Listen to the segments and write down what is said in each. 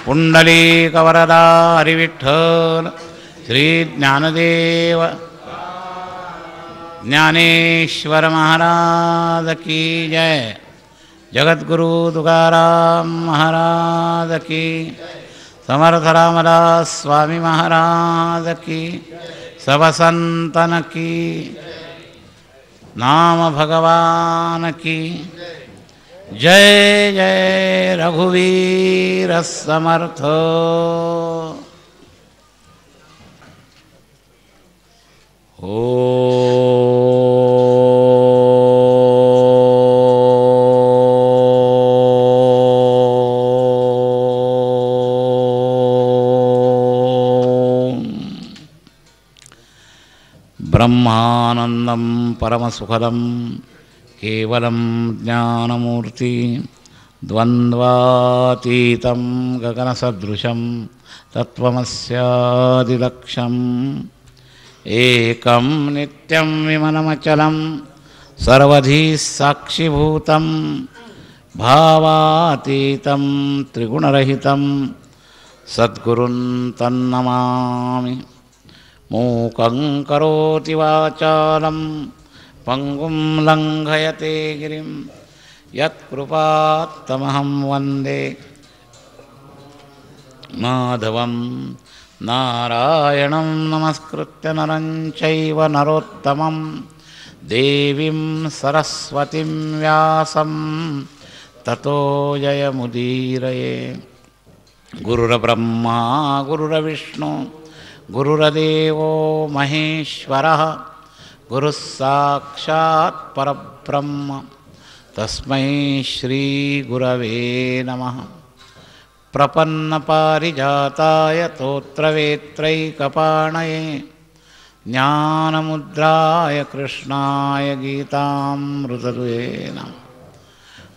पुंडलीकवरदा हरिविठ्ठल श्री ज्ञानदेव ज्ञानेश्वर महाराज की जय। जगद्गुरु तुकाराम महाराज की, समर्थ रामदास स्वामी महाराज की, सब संतन की, नाम भगवान की जय। जय रघुवीर समर्थ। ओ ब्रह्मानंदं परमसुखदं केवलं ज्ञानमूर्ति द्वन्द्वातीतं गगनसदृशं तत्त्वमस्यादिलक्ष्यम् एकं नित्यं विमलमचलं सर्वधी साक्षिभूतं भावातीतं त्रिगुणरहितं सद्गुरुं तन्नमामि। मूकं करोति वाचालं पंगुं लंघयते गिरिं यत्कृपात्तमहं वन्दे माधवं। नारायणं नमस्कृत्य नरं चैव नरोत्तमं देवीं सरस्वतीं व्यासं ततो जयमुदीरये। गुरुर्ब्रह्मा गुरुर्विष्णु गुरुर्देवो महेश्वरः गुरुः साक्षात् परब्रह्म तस्मै श्री गुरवे नमः। प्रपन्नपारिजाताय तोत्रवेत्रैकपाणये ज्ञानमुद्राय कृष्णाय गीतामृतदुहे नमः।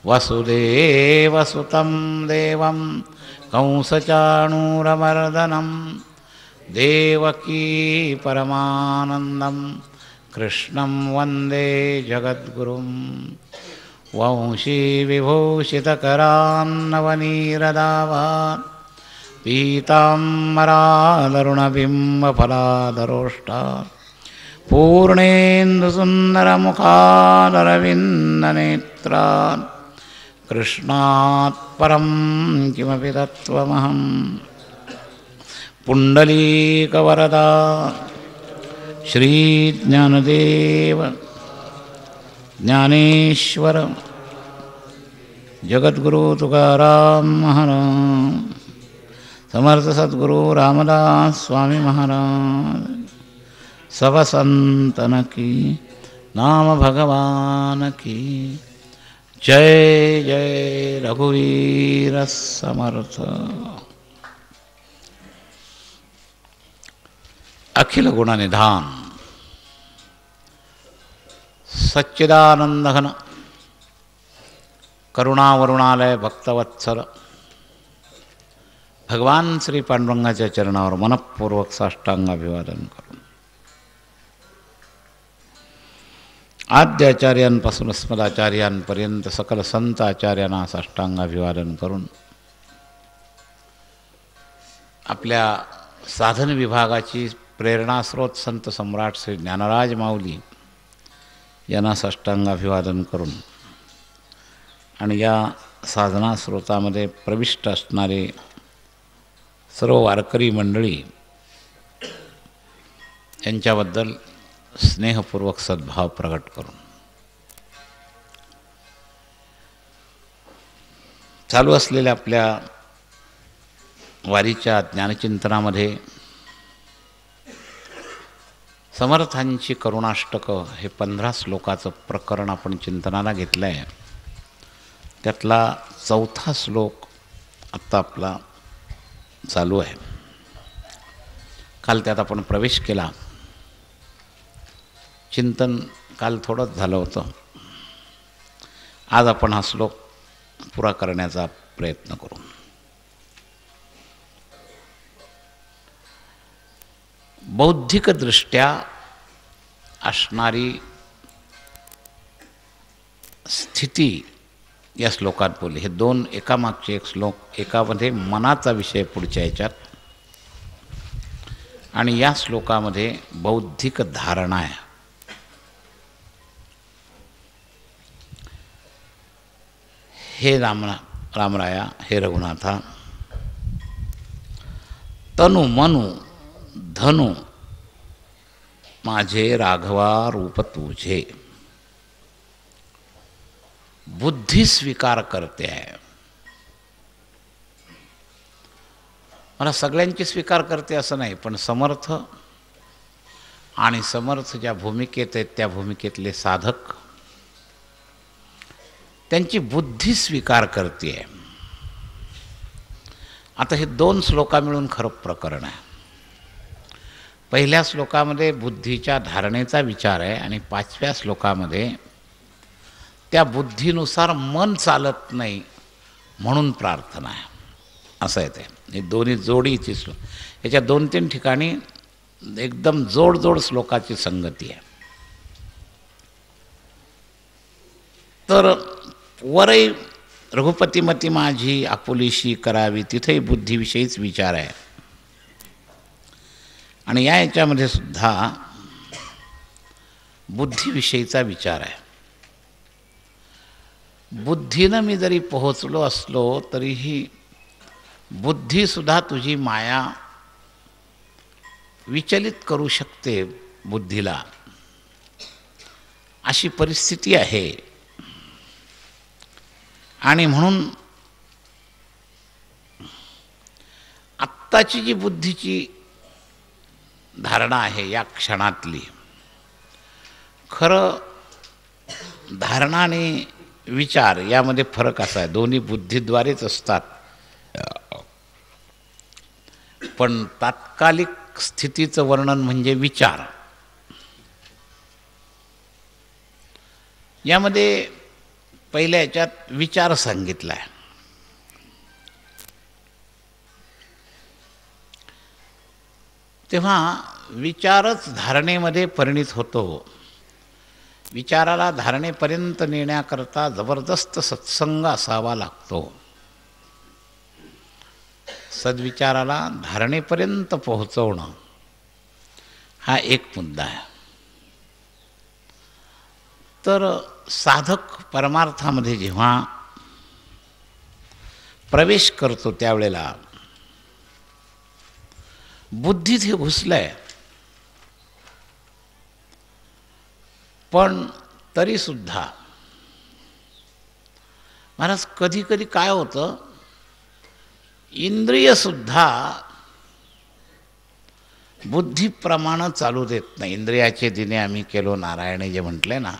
वसुदेवसुतं देवं कंसचाणूरमर्दनं देवकी परमानन्दं कृष्णं वन्दे जगद्गुरुं। वंशी विभूषितकरान्नवनीरदावान् पीताम्बरादरुणबिम्बफलाधरोष्टात् पूर्णेन्दुसुन्दरमुखादरविन्दनेत्रान् कृष्णात् परं किमपि तत्त्वमहम्। पुंडलीकवरदा श्री ज्ञानदेव ज्ञानेश्वर जगद्गुरु तुकाराम महाराज, समर्थ सद्गुरु रामदास स्वामी महाराज, सब संतन की, नाम भगवान की जय। जय रघुवीर समर्थ। अखिल गुणनिधान सच्चिदानंद घन करुणावरुणालय भक्तवत्सल भगवान श्री पांडुरंगाच्या चरणावर मनपूर्वक साष्टांग अभिवादन करून आद्य आचार्यांपासून स्मदाचार्यांपर्यंत सकल संत आचार्यांना साष्टांग अभिवादन करून आपल्या साधन विभागाची प्रेरणास्रोत संत सम्राट श्री ज्ञानराज माऊली यांना साष्टांग अभिवादन करून आणि या साधना स्रोतामध्ये प्रविष्ट असणारे सर्व वारकरी मंडळी यांच्याबद्दल स्नेहपूर्वक सद्भाव प्रकट करून चालू असलेल्या आपल्या वारीच्या ज्ञानचिंतनामध्ये समर्थांची करुणाष्टक हे 15 श्लोकाचं प्रकरण आपण चिंतनाला घेतलं आहे। त्यातला 4था श्लोक आत्ता आपला चालू आहे। काल त्यात आपण प्रवेश केला, चिंतन काल थोडंच झालं होतं। आज आपण हा श्लोक पुरा करण्याचा प्रयत्न करू। बौद्धिकदृष्ट्या असणारी स्थिती या श्लोकात बोलले. हे दोन एकामागचे एक श्लोक, एकामध्ये मनाचा विषय पुढच्या याच्यात, आणि या श्लोकामध्ये बौद्धिक धारणा आहे. हे रामराया, हे रघुनाथा, तनु मनु धनु माझे राघवा रूप तुझे. बुद्धी स्वीकार करते आहे. मला सगळ्यांची स्वीकार करते असं नाही, पण समर्थ आणि समर्थ ज्या भूमिकेत आहेत त्या भूमिकेतले साधक, त्यांची बुद्धी स्वीकार करते आहे. आता हे दोन श्लोका मिळून खरं प्रकरण आहे. पहिल्या श्लोकामध्ये बुद्धीच्या धारणेचा विचार आहे, आणि 5व्या श्लोकामध्ये त्या बुद्धीनुसार मन चालत नाही म्हणून प्रार्थना आहे, असं आहे. हे दोन्ही जोडीची श्लोक, याच्या 2-3 ठिकाणी एकदम जोड श्लोकाची संगती आहे. तर वरही रघुपतीमती माझी आपुलीशी करावी, तिथेही बुद्धीविषयीच विचार आहे. आणि या याच्यामध्ये सुद्धा बुद्धीविषयीचा विचार आहे. बुद्धीनं मी जरी पोहोचलो असलो तरीही बुद्धीसुद्धा तुझी माया विचलित करू शकते बुद्धीला, अशी परिस्थिती आहे. आणि म्हणून आत्ताची जी बुद्धीची धारणा आहे या क्षणातली, खरं धारणा आणि विचार यामध्ये फरक असा आहे. दोन्ही बुद्धीद्वारेच असतात, पण तात्कालिक स्थितीचं वर्णन म्हणजे विचार. यामध्ये पहिल्या याच्यात विचार सांगितला आहे. तेव्हा विचारच धारणेमध्ये परिणित होतो. विचाराला धारणेपर्यंत नेण्याकरता जबरदस्त सत्संग असावा लागतो. सद्विचाराला धारणेपर्यंत पोहोचवणं हा एक मुद्दा आहे. तर साधक परमार्थामध्ये जेव्हा प्रवेश करतो त्यावेळेला बुद्धीत हे घुसलंय, पण तरीसुद्धा महाराज कधी कधी काय होतं, इंद्रियसुद्धा बुद्धीप्रमाणे चालू देत नाही. इंद्रियाचे दिने आम्ही केलो नारायणे जे म्हटले ना,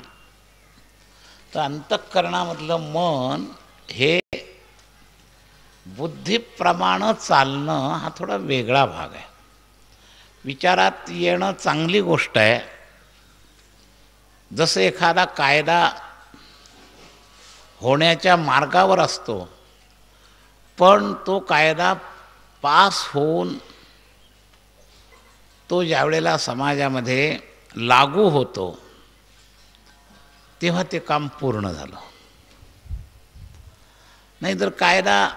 तर अंतःकरणामधलं मन हे बुद्धीप्रमाणे चालणं हा थोडा वेगळा भाग आहे. विचारात येणं चांगली गोष्ट आहे. जसं एखादा कायदा होण्याच्या मार्गावर असतो, पण तो कायदा पास होऊन तो ज्यावेळेला समाजामध्ये लागू होतो तेव्हा ते काम पूर्ण झालं. नाहीतर कायदा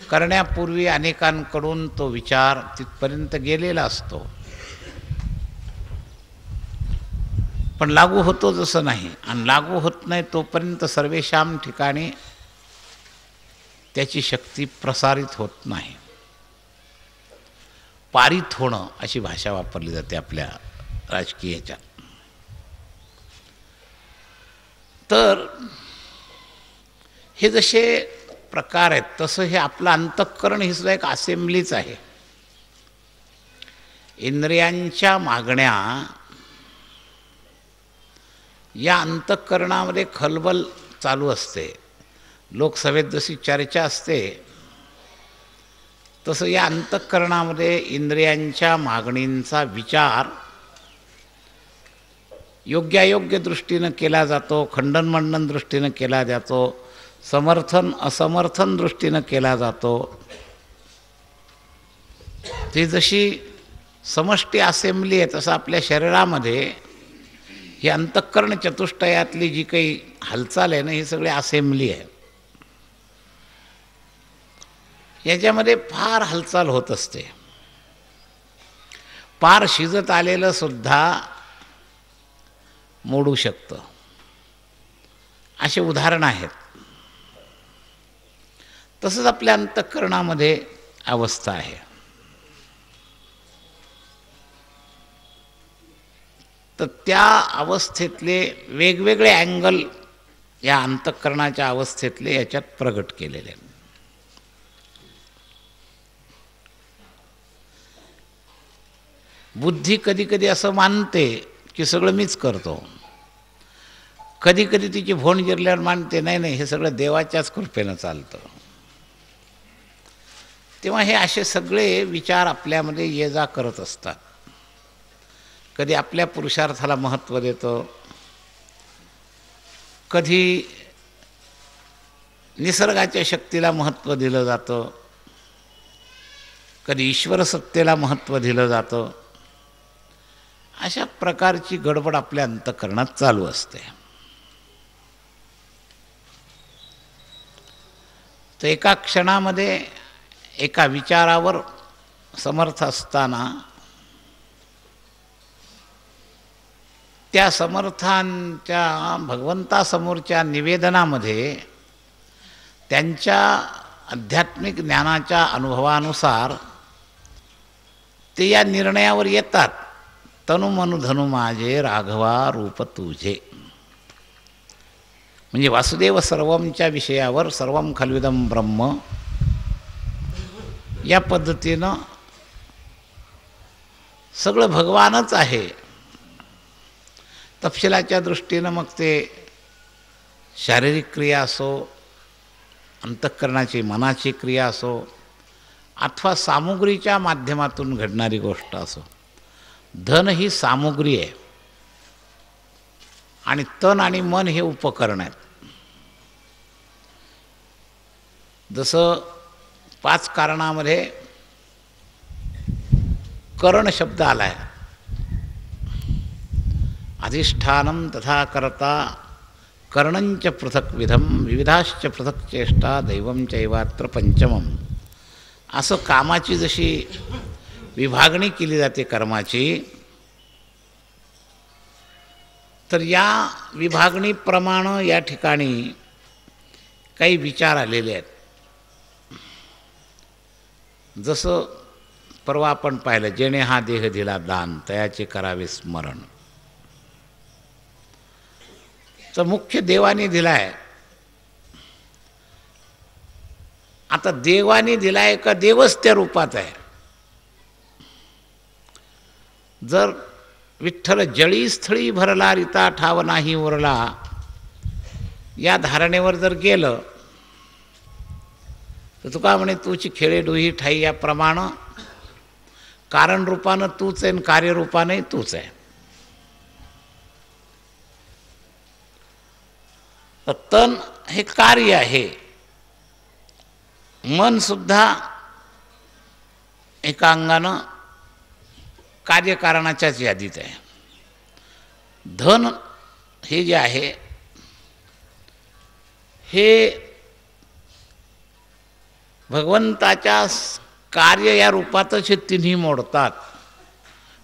करण्यापूर्वी अनेकांकडून तो विचार तिथपर्यंत गेलेला असतो, पण लागू होतो जसं नाही. आणि लागू होत नाही तोपर्यंत सर्वेशाम ठिकाणी त्याची शक्ती प्रसारित होत नाही. पारित होणं अशी भाषा वापरली जाते आपल्या राजकीय ह्याच्यात. तर हे जसे प्रकार आहेत तसं हे आपलं अंतःकरण ही सुद्धा एक असेंब्लीच आहे. इंद्रियांच्या मागण्या या अंतःकरणामध्ये खलबल चालू असते. लोकसभेत जशी चर्चा असते तसं या अंतःकरणामध्ये इंद्रियांच्या मागणींचा विचार योग्यायोग्य दृष्टीनं केला जातो, खंडनमंडन दृष्टीनं केला जातो, समर्थन असमर्थन दृष्टीनं केला जातो. ती जशी समष्टी असेंब्ली आहे तसं आपल्या शरीरामध्ये ही अंतःकरण चतुष्टयातली जी काही हालचाल आहे ना, ही सगळी असेंब्ली आहे. याच्यामध्ये फार हालचाल होत असते. पार शिजत आलेलं सुद्धा मोडू शकतं, असे उदाहरण आहेत. तसंच आपल्या अंतःकरणामध्ये अवस्था आहे. तर त्या अवस्थेतले वेगवेगळे अँगल या अंतःकरणाच्या अवस्थेतले याच्यात प्रगट केलेले आहेत. बुद्धी कधी कधी असं मानते की सगळं मीच करतो, कधी कधी तिची भोंड जिरल्यावर मानते नाही नाही हे सगळं देवाच्याच कृपेनं चालतं. तेव्हा हे असे सगळे विचार आपल्यामध्ये ये जा करत असतात. कधी आपल्या पुरुषार्थाला महत्त्व देतो, कधी निसर्गाच्या शक्तीला महत्त्व दिलं जातं, कधी ईश्वर सत्तेला महत्त्व दिलं जातं. अशा प्रकारची गडबड आपल्या अंतःकरणात चालू असते. तर एका क्षणामध्ये एका विचारावर समर्थ असताना त्या समर्थांच्या भगवंतासमोरच्या निवेदनामध्ये त्यांच्या आध्यात्मिक ज्ञानाच्या अनुभवानुसार ते या निर्णयावर येतात, तनु मनु धनु माझे राघवा रूप तुझे. म्हणजे वासुदेव सर्वमच्या विषयावर सर्वम खल्विदम ब्रह्म या पद्धतीनं सगळं भगवानच आहे. तपशिलाच्या दृष्टीनं मग ते शारीरिक क्रिया असो, अंतःकरणाची मनाची क्रिया असो, अथवा सामुग्रीच्या माध्यमातून घडणारी गोष्ट असो. धन ही सामुग्री आहे आणि तन आणि मन हे उपकरण आहेत. जसं 5 कारणामध्ये करण शब्द आला आहे. अधिष्ठानं तथा कर्ता कर्णंच पृथक विधम विविधाश्च पृथक चेष्टा दैवं चैवात्र पंचमम. असं कामाची जशी विभागणी केली जाते कर्माची, तर या विभागणीप्रमाणे या ठिकाणी काही विचार आलेले आहेत. जसं परवा आपण पाहिलं, जेणे हा देह दिला दान तयाचे करावे स्मरण. तर मुख्य देवाने दिलाय. आता देवाने दिलाय का देवच त्या रूपात आहे. जर विठ्ठल जळी स्थळी भरला रिता ठाव नाही उरला या धारणेवर जर गेलं तर तुका म्हणे तूची खेळे डोही ठाई याप्रमाणे कारण रूपानं तूच आहे आणि कार्यरूपाने तूच आहे. तन हे कार्य आहे, मन सुद्धा एका अंगानं कार्यकारणाच्याच यादीत आहे. धन हे जे आहे हे भगवंताच्या कार्य या रूपातच हे तिन्ही मोडतात.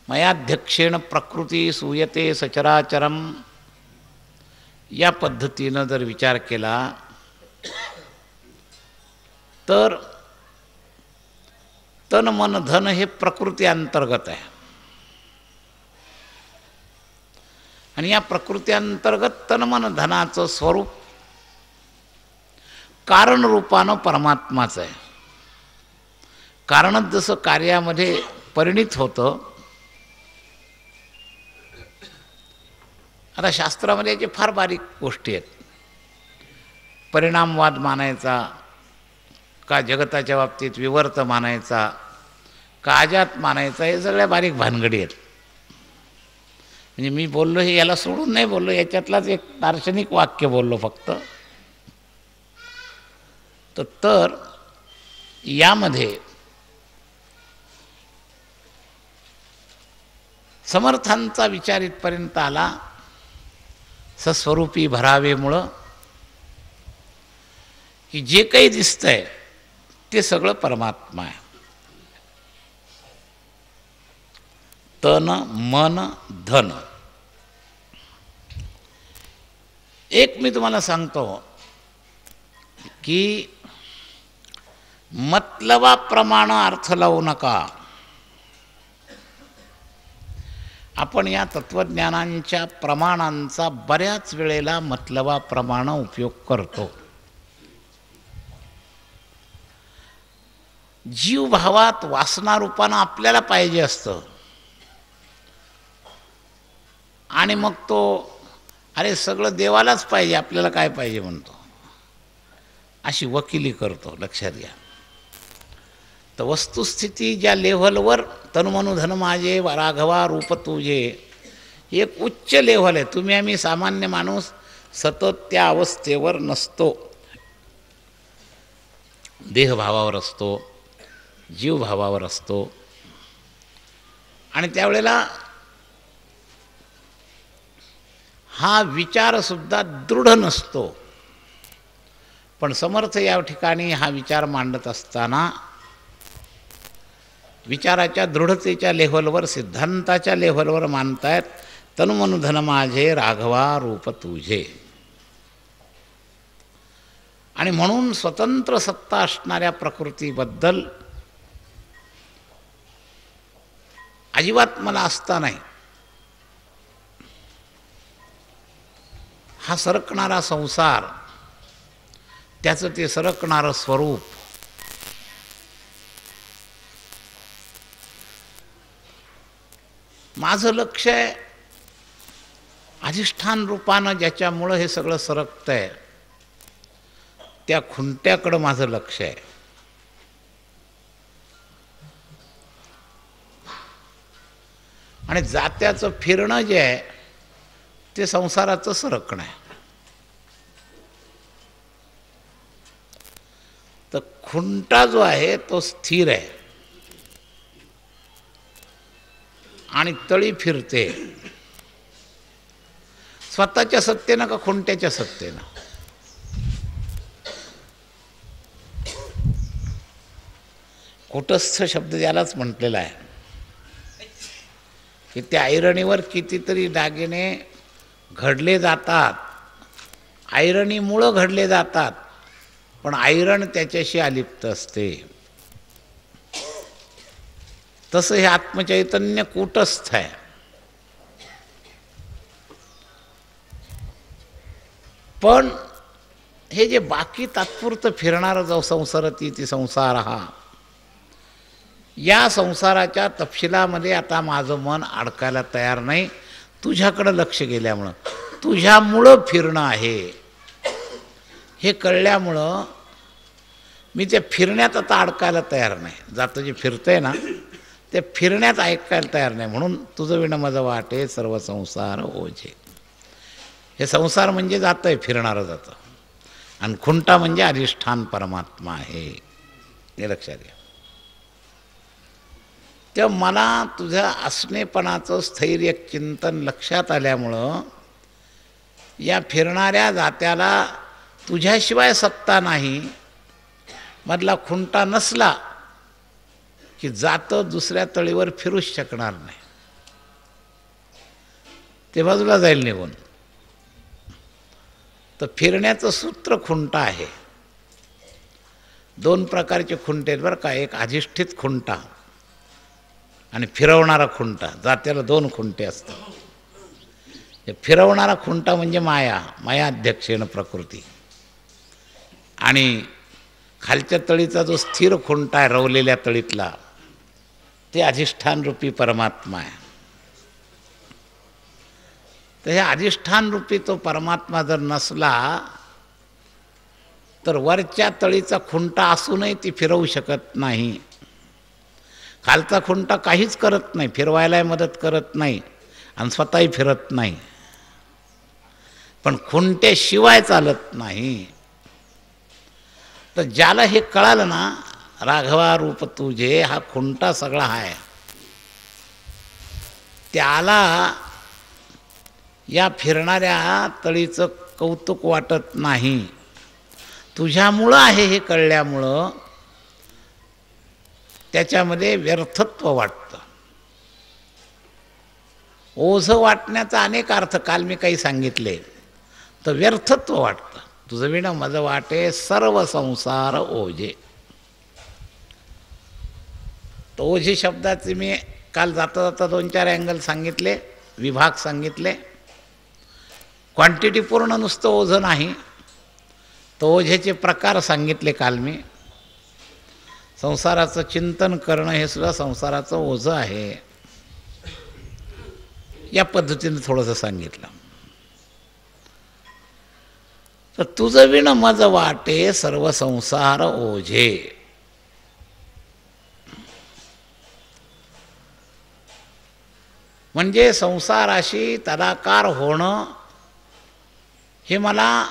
मयाध्यक्षेण प्रकृती सूयते सचराचरम या पद्धतीनं जर विचार केला तर तन मन धन हे प्रकृती अंतर्गत आहे. आणि या प्रकृती अंतर्गत तन मन धनाचं स्वरूप कारण रूपानं परमात्माचं आहे. कारणच जसं कार्यामध्ये परिणित होतं. आता शास्त्रामध्ये याचे फार बारीक गोष्टी आहेत. परिणामवाद मानायचा का जगताच्या बाबतीत विवर्त मानायचा का अजात मानायचा, हे सगळ्या बारीक भानगडी आहेत. म्हणजे मी बोललो हे याला सोडून नाही बोललो, याच्यातलाच एक दार्शनिक वाक्य बोललो फक्त. तर यामध्ये समर्थांचा विचार इथपर्यंत आला सस्वरूपी भरावेमुळं की जे काही दिसतंय ते सगळं परमात्मा आहे. तन मन धन. एक मी तुम्हाला सांगतो की मतलबाप्रमाणे अर्थ लावू नका. आपण या तत्वज्ञानांच्या प्रमाणांचा बऱ्याच वेळेला मतलबाप्रमाणे उपयोग करतो. जीवभावात वासनारूपानं आपल्याला पाहिजे असतं आणि मग तो अरे सगळं देवालाच पाहिजे, आपल्याला काय पाहिजे म्हणतो, अशी वकिली करतो. लक्षात घ्या. तर वस्तुस्थिती ज्या लेव्हलवर तनुमनु धन माझे राघवा रूप तुझे, एक उच्च लेव्हल आहे. तुम्ही आम्ही सामान्य माणूस सतत त्या अवस्थेवर नसतो. देहभावावर असतो, जीवभावावर असतो आणि त्यावेळेला हा विचारसुद्धा दृढ नसतो. पण समर्थ या ठिकाणी हा विचार मांडत असताना विचाराच्या दृढतेच्या लेव्हलवर, सिद्धांताच्या लेव्हलवर मानतायत तनुमनु धन माझे राघवा रूप तुझे. आणि म्हणून स्वतंत्र सत्ता असणाऱ्या प्रकृतीबद्दल अजिबात मला आस्था नाही. हा सरकणारा संसार, त्याचं ते सरकणारं स्वरूप, माझं लक्ष आहे अधिष्ठान रूपानं ज्याच्यामुळं हे सगळं सरकतंय त्या खुंट्याकडं माझं लक्ष आहे. आणि जात्याचं फिरणं जे आहे ते संसाराचं सरकणं आहे. तर खुंटा जो आहे तो स्थिर आहे आणि तळी फिरते. स्वतःच्या सत्तेनं का खुंट्याच्या सत्तेनं? कूटस्थ शब्द यालाच म्हटलेला आहे की त्या ऐरणीवर कितीतरी दागिने घडले जातात, ऐरणीमुळं घडले जातात, पण ऐरण त्याच्याशी अलिप्त असते. तसं हे आत्मचैतन्य कूटस्थ आहे. पण हे जे बाकी तात्पुरतं फिरणारं जो संसारती ती संसार, हा या संसाराच्या तपशिलामध्ये आता माझं मन अडकायला तयार नाही. तुझ्याकडं लक्ष गेल्यामुळं, तुझ्यामुळं फिरणं आहे हे कळल्यामुळं मी त्या फिरण्यात आता अडकायला तयार नाही. जातं जे फिरतंय ना ते फिरण्यात ऐकायला तयार नाही. म्हणून तुझं विण मज वाटे सर्व संसार ओझे. हे संसार म्हणजे जातं आहे, फिरणारं जातं, आणि खुंटा म्हणजे अधिष्ठान परमात्मा आहे, हे लक्षात घ्या. तेव्हा मला तुझ्या असणेपणाचं स्थैर्य चिंतन लक्षात आल्यामुळं या फिरणाऱ्या जात्याला तुझ्याशिवाय सत्ता नाही, मधला खुंटा नसला की जातं दुसऱ्या तळीवर फिरूच शकणार नाही, ते बाजूला जाईल निघून. तर फिरण्याचं सूत्र खुंटा आहे. दोन प्रकारचे खुंटे आहेत बरं का. एक अधिष्ठित खुंटा आणि फिरवणारा खुंटा. जात्याला दोन खुंटे असतात. फिरवणारा खुंटा म्हणजे माया, मायाध्यक्षेण प्रकृती. आणि खालच्या तळीचा जो स्थिर खुंटा आहे रवलेल्या तळीतला, ते अधिष्ठान रूपी परमात्मा आहे. तर हे अधिष्ठान रूपी तो परमात्मा जर नसला तर वरच्या तळीचा खुंटा असूनही ती फिरवू शकत नाही. खालचा खुंटा काहीच करत नाही, फिरवायलाही मदत करत नाही आणि स्वतःही फिरत नाही, पण खुंट्याशिवाय चालत नाही. तर ज्याला हे कळालं ना, राघवा रूप तुझे, हा खुंटा सगळा आहे, त्याला या फिरणाऱ्या तळीचं कौतुक वाटत नाही, तुझ्यामुळं आहे हे कळल्यामुळं त्याच्यामध्ये व्यर्थत्व वाटतं. ओझं वाटण्याचा अनेक अर्थ काल मी काही सांगितले. तर व्यर्थत्व वाटतं. तुझं विण मज वाटे सर्व संसार ओझे. तर ओझे शब्दाचे मी काल जाता जाता 2-4 अँगल सांगितले, विभाग सांगितले. क्वांटिटी पूर्ण नुसतं ओझं नाही, तर ओझेचे प्रकार सांगितले काल मी. संसाराचं चिंतन करणं हे सुद्धा संसाराचं ओझं आहे, या पद्धतीने थोडंसं सांगितलं. तर तुझं विण मज वाटे सर्व संसार ओझे. म्हणजे संसाराशी तदाकार होणं हे मला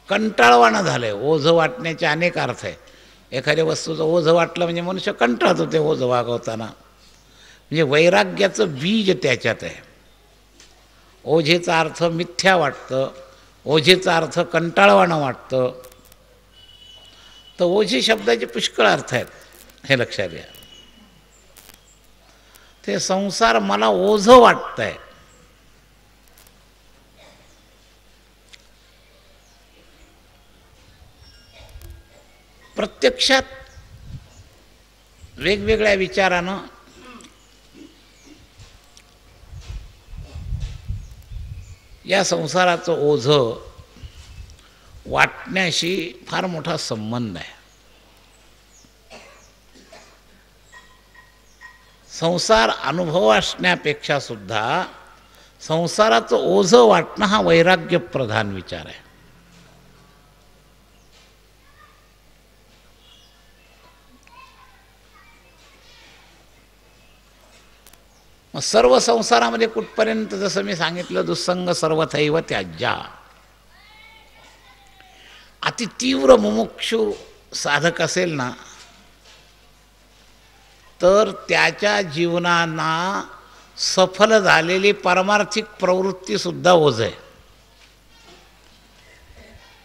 कंटाळवाणं झालं आहे. ओझं वाटण्याचे अनेक अर्थ आहे. एखाद्या वस्तूचं ओझं वाटलं म्हणजे मनुष्य कंटाळतो ते ओझं वागवताना. म्हणजे वैराग्याचं बीज त्याच्यात आहे. ओझेचा अर्थ मिथ्या वाटतं, ओझेचा अर्थ कंटाळवाणं वाटतं. तर ओझे शब्दाचे पुष्कळ अर्थ आहेत, हे लक्षात घ्या. ते संसार मला ओझं वाटतंय. प्रत्यक्षात वेगवेगळ्या विचारानं या संसाराचं ओझं वाटण्याशी फार मोठा संबंध आहे. संसार अनुभव असण्यापेक्षा सुद्धा संसाराचं ओझं वाटणं हा वैराग्यप्रधान विचार आहे. मग सर्व संसारामध्ये कुठपर्यंत, जसं मी सांगितलं, दुस्संग सर्वथैव त्याज्या. अति तीव्र मुमुक्षु साधक असेल ना, तर त्याच्या जीवनाना सफल झालेली पारमार्थिक प्रवृत्तीसुद्धा ओझ आहे.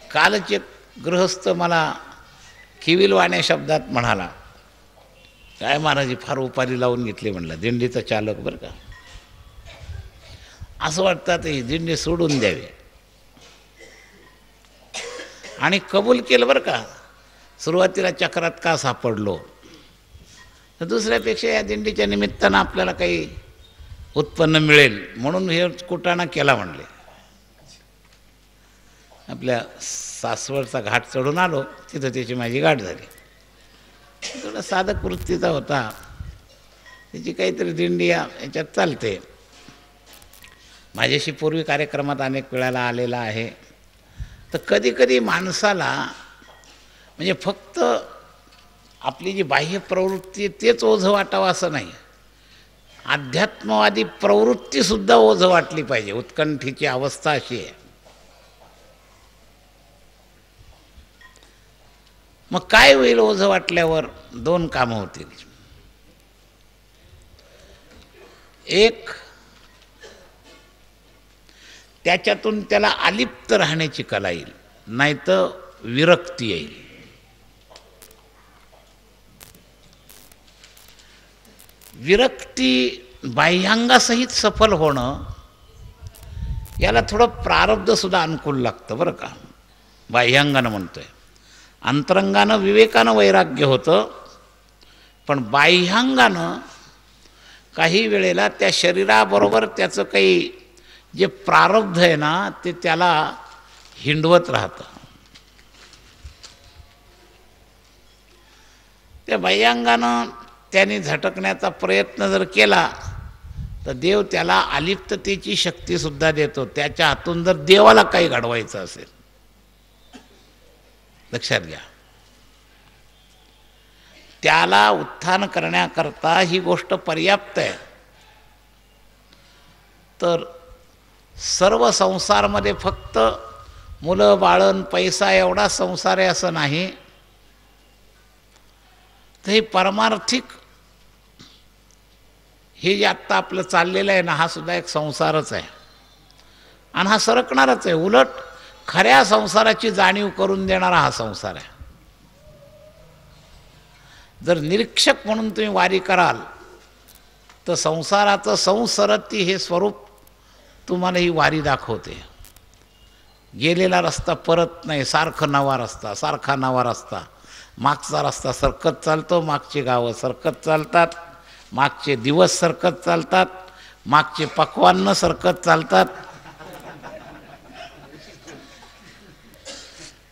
कालच एक गृहस्थ मला खिविलवाण्या शब्दात म्हणाला, काय महाराजी फार उपारी लावून घेतली म्हणलं, दिंडीचा चालक बरं का, असं वाटतं ही दिंडी सोडून द्यावी. आणि कबूल केलं बरं का, सुरुवातीला चक्रात का सापडलो, तर दुसऱ्यापेक्षा या दिंडीच्या निमित्तानं आपल्याला काही उत्पन्न मिळेल म्हणून हे कुटाणा केला म्हणले. आपल्या सासवडचा घाट चढून आलो, तिथं त्याची माझी गाठ झाली. थोडा साधक वृत्तीचा होता, त्याची काहीतरी दिंडी याच्यात चालते. माझ्याशी पूर्वी कार्यक्रमात अनेक वेळाला आलेला आहे. तर कधी कधी माणसाला म्हणजे फक्त आपली जी बाह्य प्रवृत्ती तेच ओझं वाटावं असं नाही, अध्यात्मवादी प्रवृत्तीसुद्धा ओझं वाटली पाहिजे. उत्कंठेची अवस्था अशी आहे. मग काय होईल ओझं वाटल्यावर? 2 कामं होतील. एक, त्याच्यातून त्याला अलिप्त राहण्याची कला येईल, नाहीतर विरक्ती येईल. विरक्ती बाह्यांगासहित सफल होणं याला थोडं प्रारब्धसुद्धा अनुकूल लागतं बरं का. बाह्यांगानं म्हणतोय, अंतरंगानं विवेकानं वैराग्य होतं, पण बाह्यांगानं काही वेळेला त्या शरीराबरोबर त्याचं काही जे प्रारब्ध आहे ना, ते त्याला हिंडवत राहतं. त्या बाह्यांगानं त्याने झटकण्याचा प्रयत्न जर केला तर देव त्याला अलिप्ततेची शक्तीसुद्धा देतो. त्याच्या हातून जर देवाला काही घडवायचं असेल, लक्षात घ्या, त्याला उत्थान करण्याकरता ही गोष्ट पर्याप्त आहे. तर सर्व संसारमध्ये फक्त मुलं बाळन पैसा एवढा संसार आहे असं नाही. तर हे परमार्थिक हे जे आत्ता आपलं चाललेलं आहे ना, हा सुद्धा एक संसारच आहे. आणि हा सरकणारच आहे. उलट खऱ्या संसाराची जाणीव करून देणारा हा संसार आहे. जर निरीक्षक म्हणून तुम्ही वारी कराल तर संसाराचं संसरती हे स्वरूप तुम्हाला ही वारी दाखवते. गेलेला रस्ता परत नाही, सारखं नवा रस्ता, सारखा नवा रस्ता. मागचा रस्ता सरकत चालतो, मागची गावं सरकत चालतात, मागचे दिवस सरकत चालतात, मागचे पक्वान्न सरकत चालतात.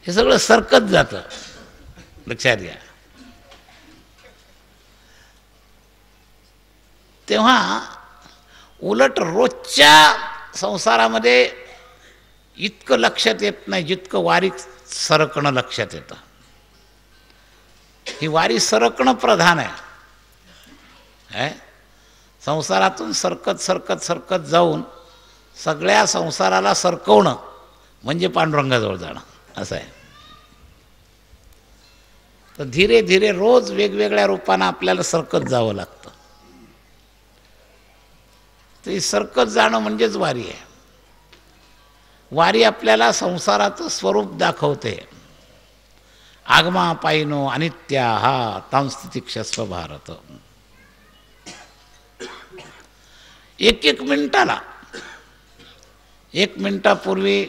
हे सगळं सरकत जातं, लक्षात घ्या. तेव्हा उलट रोजच्या संसारामध्ये इतकं लक्षात येत नाही जितकं वारी सरकणं लक्षात येतं. ही वारी सरकणं प्रधान आहे. संसारातून सरकत सरकत सरकत जाऊन सगळ्या संसाराला सरकवणं म्हणजे पांडुरंगाजवळ जाणं असं आहे. तर धीरे धीरे रोज वेगवेगळ्या रूपानं आपल्याला सरकत जावं लागतं. तर सरकत जाणं म्हणजेच वारी आहे. वारी आपल्याला संसाराचं स्वरूप दाखवते. आगमा पायिनो अनित्या हा तांस्थितिक्षस्व भारत. एक एक मिनिटाला, 1 मिनिटापूर्वी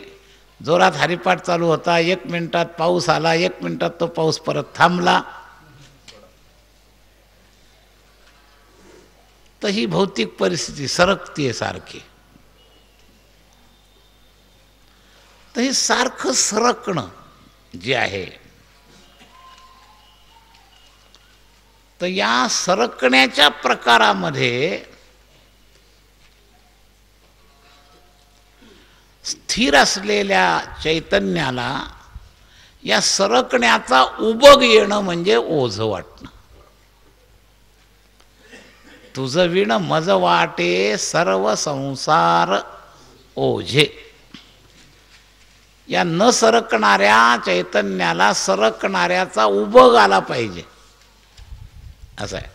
जोरात हरिपाठ चालू होता, 1 मिनिटात पाऊस आला, 1 मिनिटात तो पाऊस परत थांबला. तर ही भौतिक परिस्थिती सरकतीये सारखी. तर हे सारखं सरकणं जे आहे, तर या सरकण्याच्या प्रकारामध्ये स्थिर असलेल्या चैतन्याला या सरकण्याचा उबग येणं म्हणजे ओझं वाटणं. तुझं विण मज वाटे सर्व संसार ओझे. या न सरकणाऱ्या चैतन्याला सरकणाऱ्याचा उबग आला पाहिजे असं आहे.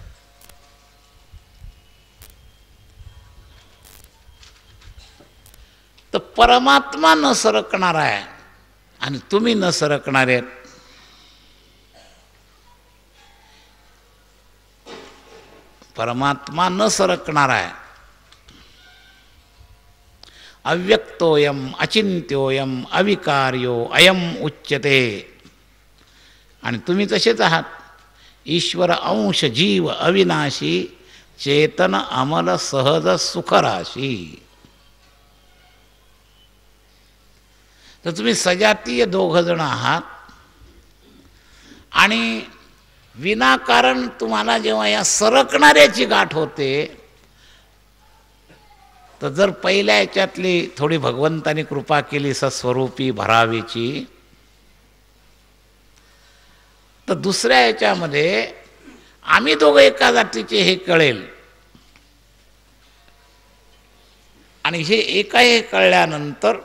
तर परमात्मा न सरकणार आहे आणि तुम्ही न सरकणार आहेत. परमात्मा न सरकणार आहे. अव्यक्तोयम अचिंत्योयम अविकार्यो अयम उच्यते. आणि तुम्ही तसेच आहात. ईश्वर अंश जीव अविनाशी चेतन अमल सहज सुखराशी. तर तुम्ही सजातीय 2 जण आहात आणि विनाकारण तुम्हाला जेव्हा या सरकणाऱ्याची गाठ होते, तर जर पहिल्या याच्यातली थोडी भगवंतानी कृपा केली सस्वरूपी भरावीची, तर दुसऱ्या याच्यामध्ये आम्ही दोघं एका जातीचे हे कळेल. आणि हे एका हे कळल्यानंतर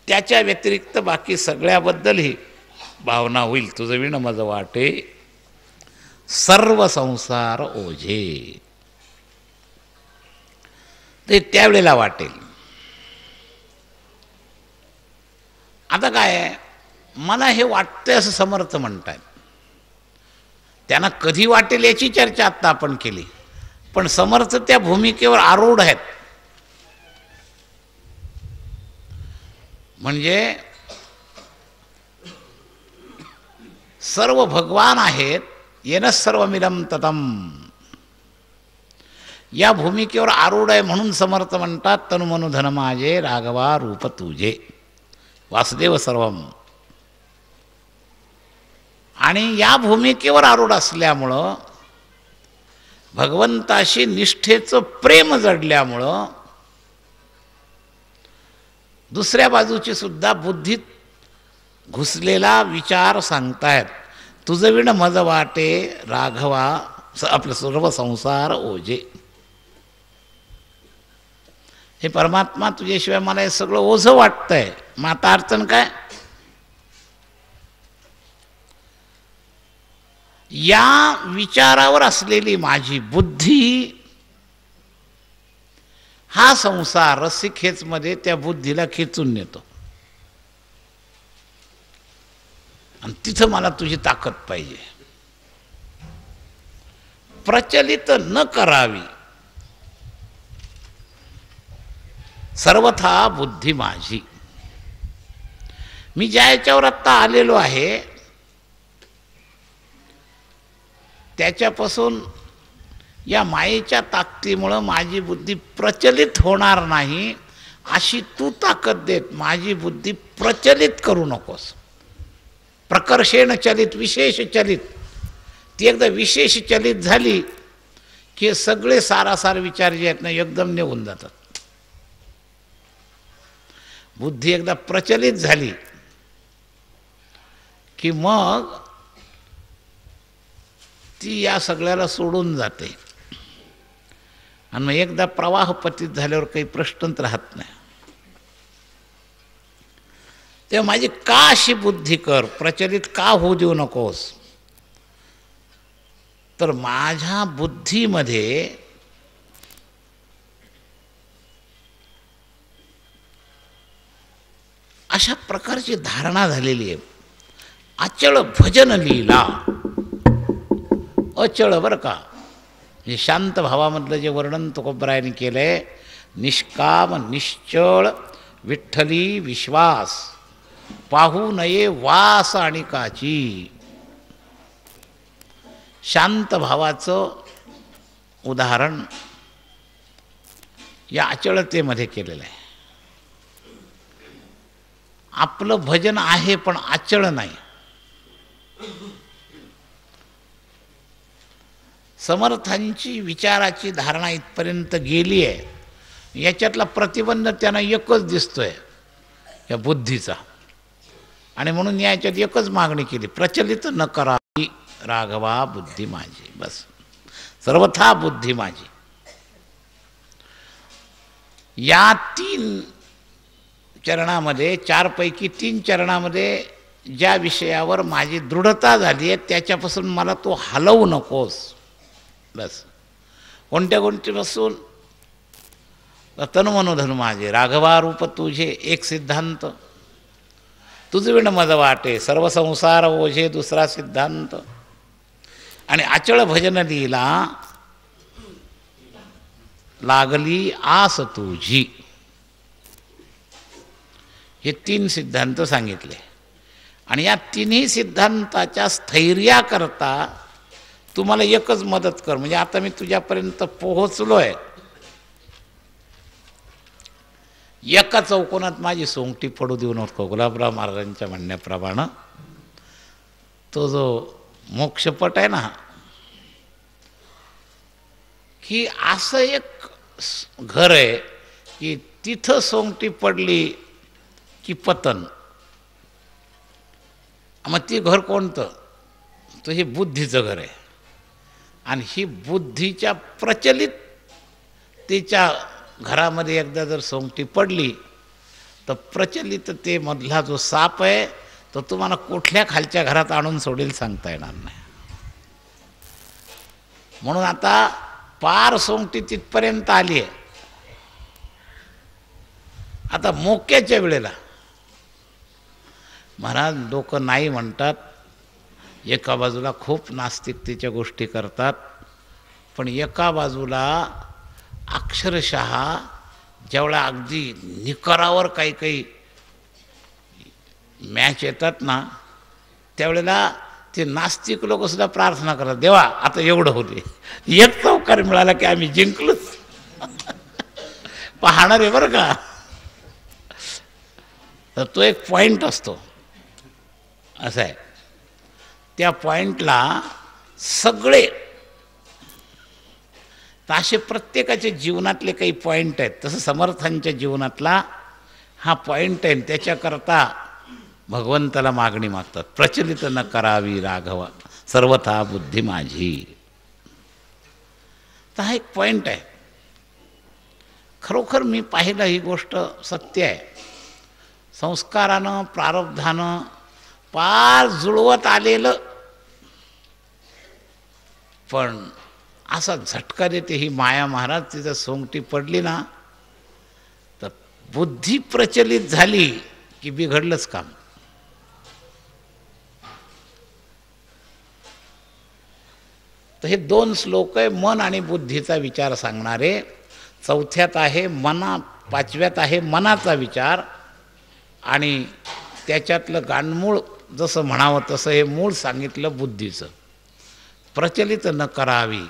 त्याच्या व्यतिरिक्त बाकी सगळ्याबद्दल ही भावना होईल. तुझं विण मज वाटे सर्व संसार ओझे. ते त्यावेळेला वाटेल. आता काय, मला हे वाटतंय असं समर्थ म्हणतात. त्यांना कधी वाटेल याची चर्चा आत्ता आपण केली, पण समर्थ त्या भूमिकेवर आरूढ आहेत. म्हणजे सर्व भगवान आहेत. येन सर्वमिदं ततम या भूमिकेवर आरूढ आहे म्हणून समर्थ म्हणतात तनुमनु धन माझे राघवा रूप तुझे वासुदेव सर्वम. आणि या भूमिकेवर आरूढ असल्यामुळं, भगवंताशी निष्ठेचं प्रेम जडल्यामुळं दुसऱ्या बाजूची सुद्धा बुद्धीत घुसलेला विचार सांगतायत. तुझं विण मज वाटे राघवा आपलं सर्व संसार ओझे. हे परमात्मा तुझ्याशिवाय मला हे सगळं ओझं वाटतंय. मग आता अडचण काय? या विचारावर असलेली माझी बुद्धी हा संसार रस्सीखेचमध्ये त्या बुद्धीला खेचून नेतो आणि तिथं मला तुझी ताकद पाहिजे. प्रचलित न करावी सर्वथा बुद्धी माझी. मी ज्या याच्यावर आत्ता आलेलो आहे त्याच्यापासून या मायेच्या ताकदीमुळं माझी बुद्धी प्रचलित होणार नाही अशी तू ताकद देत माझी बुद्धी प्रचलित करू नकोस. प्रकर्षेण चलित विशेष चलित. ती एकदा विशेष चलित झाली की सगळे सारासार विचार जे आहेत ना एकदम निघून जातात. बुद्धी एकदा प्रचलित झाली की मग ती या सगळ्याला सोडून जाते आणि मग एकदा प्रवाह पतित झाल्यावर काही प्रश्नच राहत नाही. तेव्हा माझी का अशी बुद्धी कर, प्रचलित का होऊ देऊ नकोस. तर माझ्या बुद्धीमध्ये अशा प्रकारची धारणा झालेली आहे. अचळ भजन लीला. अचळ बरं का, म्हणजे शांत भावामधलं जे वर्णन तुकोबरायांनी केलंय, निष्काम निश्चळ विठ्ठली विश्वास पाहू नये वास आणि काची. शांत भावाचं उदाहरण या अचळतेमध्ये केलेलं आहे. आपलं भजन आहे पण अचळ नाही. समर्थांची विचाराची धारणा इथपर्यंत गेली आहे. याच्यातला प्रतिबंध त्यांना एकच दिसतोय या बुद्धीचा, आणि म्हणून याच्यात एकच मागणी केली, प्रचलित न करावी राघवा बुद्धी माझी. बस, सर्वथा बुद्धी माझी. या 3 चरणामध्ये, 4पैकी 3 चरणामध्ये ज्या विषयावर माझी दृढता झाली आहे त्याच्यापासून मला तो हलवू नकोस. बस. कोणत्या गोष्टीपासून? तनुमनोधन माझे राघवा रूप तुझे एक सिद्धांत, तुझ विण मज वाटे सर्व संसार ओझे दुसरा सिद्धांत, आणि अचळ भजन लीला लागली आस तुझी. हे 3 सिद्धांत सांगितले. आणि या 3ही सिद्धांताच्या स्थैर्याकरता तुम्हाला एकच मदत कर. म्हणजे आता मी तुझ्यापर्यंत पोहोचलोय, एका चौकोनात माझी सोंगटी पडू देऊ नको. गुलाबराव महाराजांच्या म्हणण्याप्रमाणे तो जो मोक्षपट आहे ना, की असं एक घर आहे की तिथं सोंगटी पडली की पतन. मग ती घर कोणतं? तर हे बुद्धीचं घर आहे. आणि ही बुद्धीच्या प्रचलिततेच्या घरामध्ये एकदा जर सोंगटी पडली तर प्रचलिततेमधला जो साप आहे तो तुम्हाला कुठल्या खालच्या घरात आणून सोडेल सांगता येणार नाही. म्हणून आता पार सोंगटी तिथपर्यंत आली आहे. आता मोक्याच्या वेळेला महाराज लोक नाही म्हणतात, एका बाजूला खूप नास्तिकतेच्या गोष्टी करतात, पण एका बाजूला अक्षरशः जेवढा अगदी निकरावर काही काही मॅच येतात ना, त्यावेळेला ते नास्तिक लोकसुद्धा प्रार्थना करतात, देवा आता एवढं होते, एक चौकार मिळाला की आम्ही जिंकलोच. पाहणार आहे बरं का. तर तो एक पॉईंट असतो, असं आहे. त्या पॉईंटला सगळे, तर असे प्रत्येकाच्या जीवनातले काही पॉईंट आहेत. तसं समर्थांच्या जीवनातला हा पॉईंट आहे. त्याच्याकरता भगवंताला मागणी मागतात, प्रचलित न करावी राघवा सर्वथा बुद्धी माझी. तर हा एक पॉईंट आहे. खरोखर मी पाहिलं ही गोष्ट सत्य आहे. संस्कारानं प्रारब्धानं पार जुळवत आलेलं, पण असा झटका देते ही माया. महाराज तिथं सोंगटी पडली ना बुद्धी प्रचलित झाली की बिघडलंच काम. तर हे दोन श्लोक आहे मन आणि बुद्धीचा विचार सांगणारे. चौथ्यात आहे पाचव्यात आहे मनाचा विचार, आणि त्याच्यातलं गाणमूळ जसं म्हणावं तसं हे मूळ सांगितलं बुद्धीचं. प्रचलित न करावी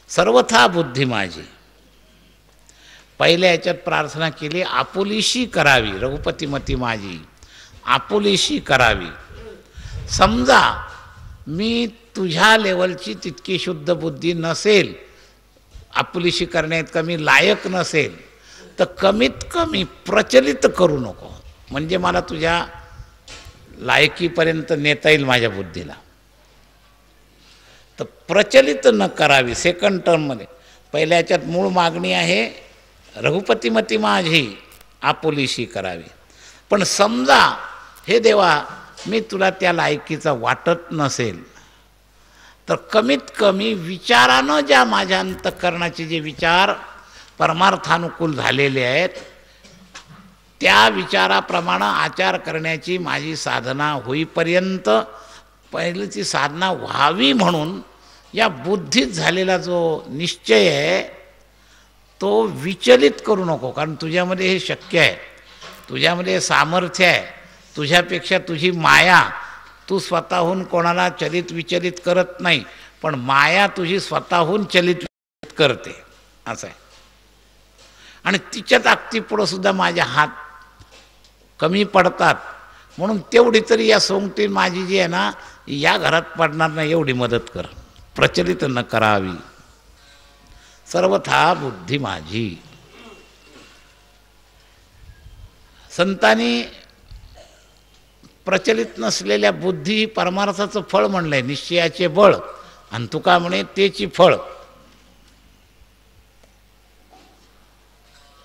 सर्वथा बुद्धी माझी. पहिल्या याच्यात प्रार्थना केली आपुलीशी करावी, रघुपतीमती माझी आपुलीशी करावी. समजा मी तुझ्या लेवलची तितकी शुद्ध बुद्धी नसेल, आपुलीशी करण्यात मी लायक नसेल, तर कमीत कमी प्रचलित करू नको, म्हणजे मला तुझ्या लायकीपर्यंत नेता येईल माझ्या बुद्धीला. तर प्रचलित न करावी सेकंड टर्ममध्ये. पहिल्या याच्यात मूळ मागणी आहे रघुपतीमती माझी आपुलीशी करावी. पण समजा हे देवा मी तुला त्या लायकीचा वाटत नसेल, तर कमीत कमी विचारानं ज्या माझ्या अंतःकरणाचे जे विचार परमार्थानुकूल झालेले आहेत, त्या विचाराप्रमाणे आचार करण्याची माझी साधना होईपर्यंत पहिलीची साधना व्हावी म्हणून या बुद्धीत झालेला जो निश्चय आहे तो विचलित करू नको. कारण तुझ्यामध्ये हे शक्य आहे, तुझ्यामध्ये सामर्थ्य आहे, तुझ्यापेक्षा तुझी माया, तू स्वतःहून कोणाला चलित विचलित करत नाही, पण माया तुझी स्वतःहून चलित करते असं आहे. आणि तिच्या ताकदीपुढं सुद्धा माझे हात कमी पडतात, म्हणून तेवढी तरी या सोंगटी माझी जी आहे ना, या घरात पडणार नाही एवढी मदत कर. प्रचलित न करावी सर्वथा बुद्धी माझी. संतांनी प्रचलित नसलेल्या बुद्धी ही परमार्थाचं फळ म्हणलंय, निश्चयाचे बळ, आणि तुका म्हणे तेची फळ.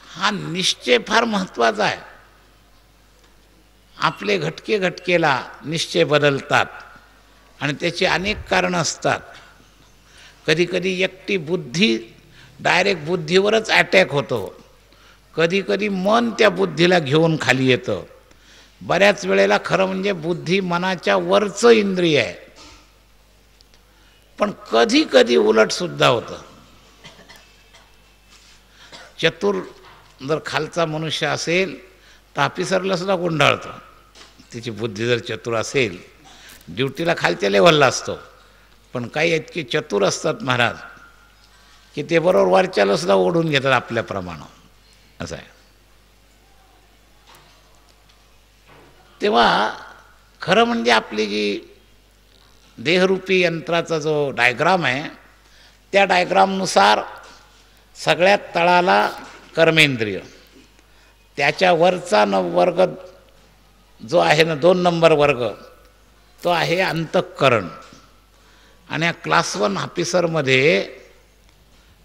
हा निश्चय फार महत्त्वाचा आहे. आपले घटके घटकेला निश्चय बदलतात आणि त्याची अनेक कारणं असतात. कधी कधी एकटी बुद्धी डायरेक्ट बुद्धीवरच अटॅक होतो, कधी कधी मन त्या बुद्धीला घेऊन खाली येतं. बऱ्याच वेळेला खरं म्हणजे बुद्धी मनाच्या वरचं इंद्रिय आहे, पण कधी कधी उलटसुद्धा होतं. चतुर जर खालचा मनुष्य असेल तर ऑफिसरला सुद्धा गुंडाळतो. तिची बुद्धी जर चतुर असेल, ड्युटीला खालच्या लेवलला असतो. पण काही इतके चतुर असतात महाराज की ते बरोबर वरच्याला सुद्धा ओढून घेतात आपल्याप्रमाणे, असं आहे. तेव्हा खरं म्हणजे आपली जी देहरूपी यंत्राचा जो डायग्राम आहे, त्या डायग्रामनुसार सगळ्यात तळाला कर्मेंद्रिय, त्याच्यावरचा वर्ग जो आहे ना 2 नंबर वर्ग, तो आहे अंतःकरण. आणि या क्लास 1 ऑफिसरमध्ये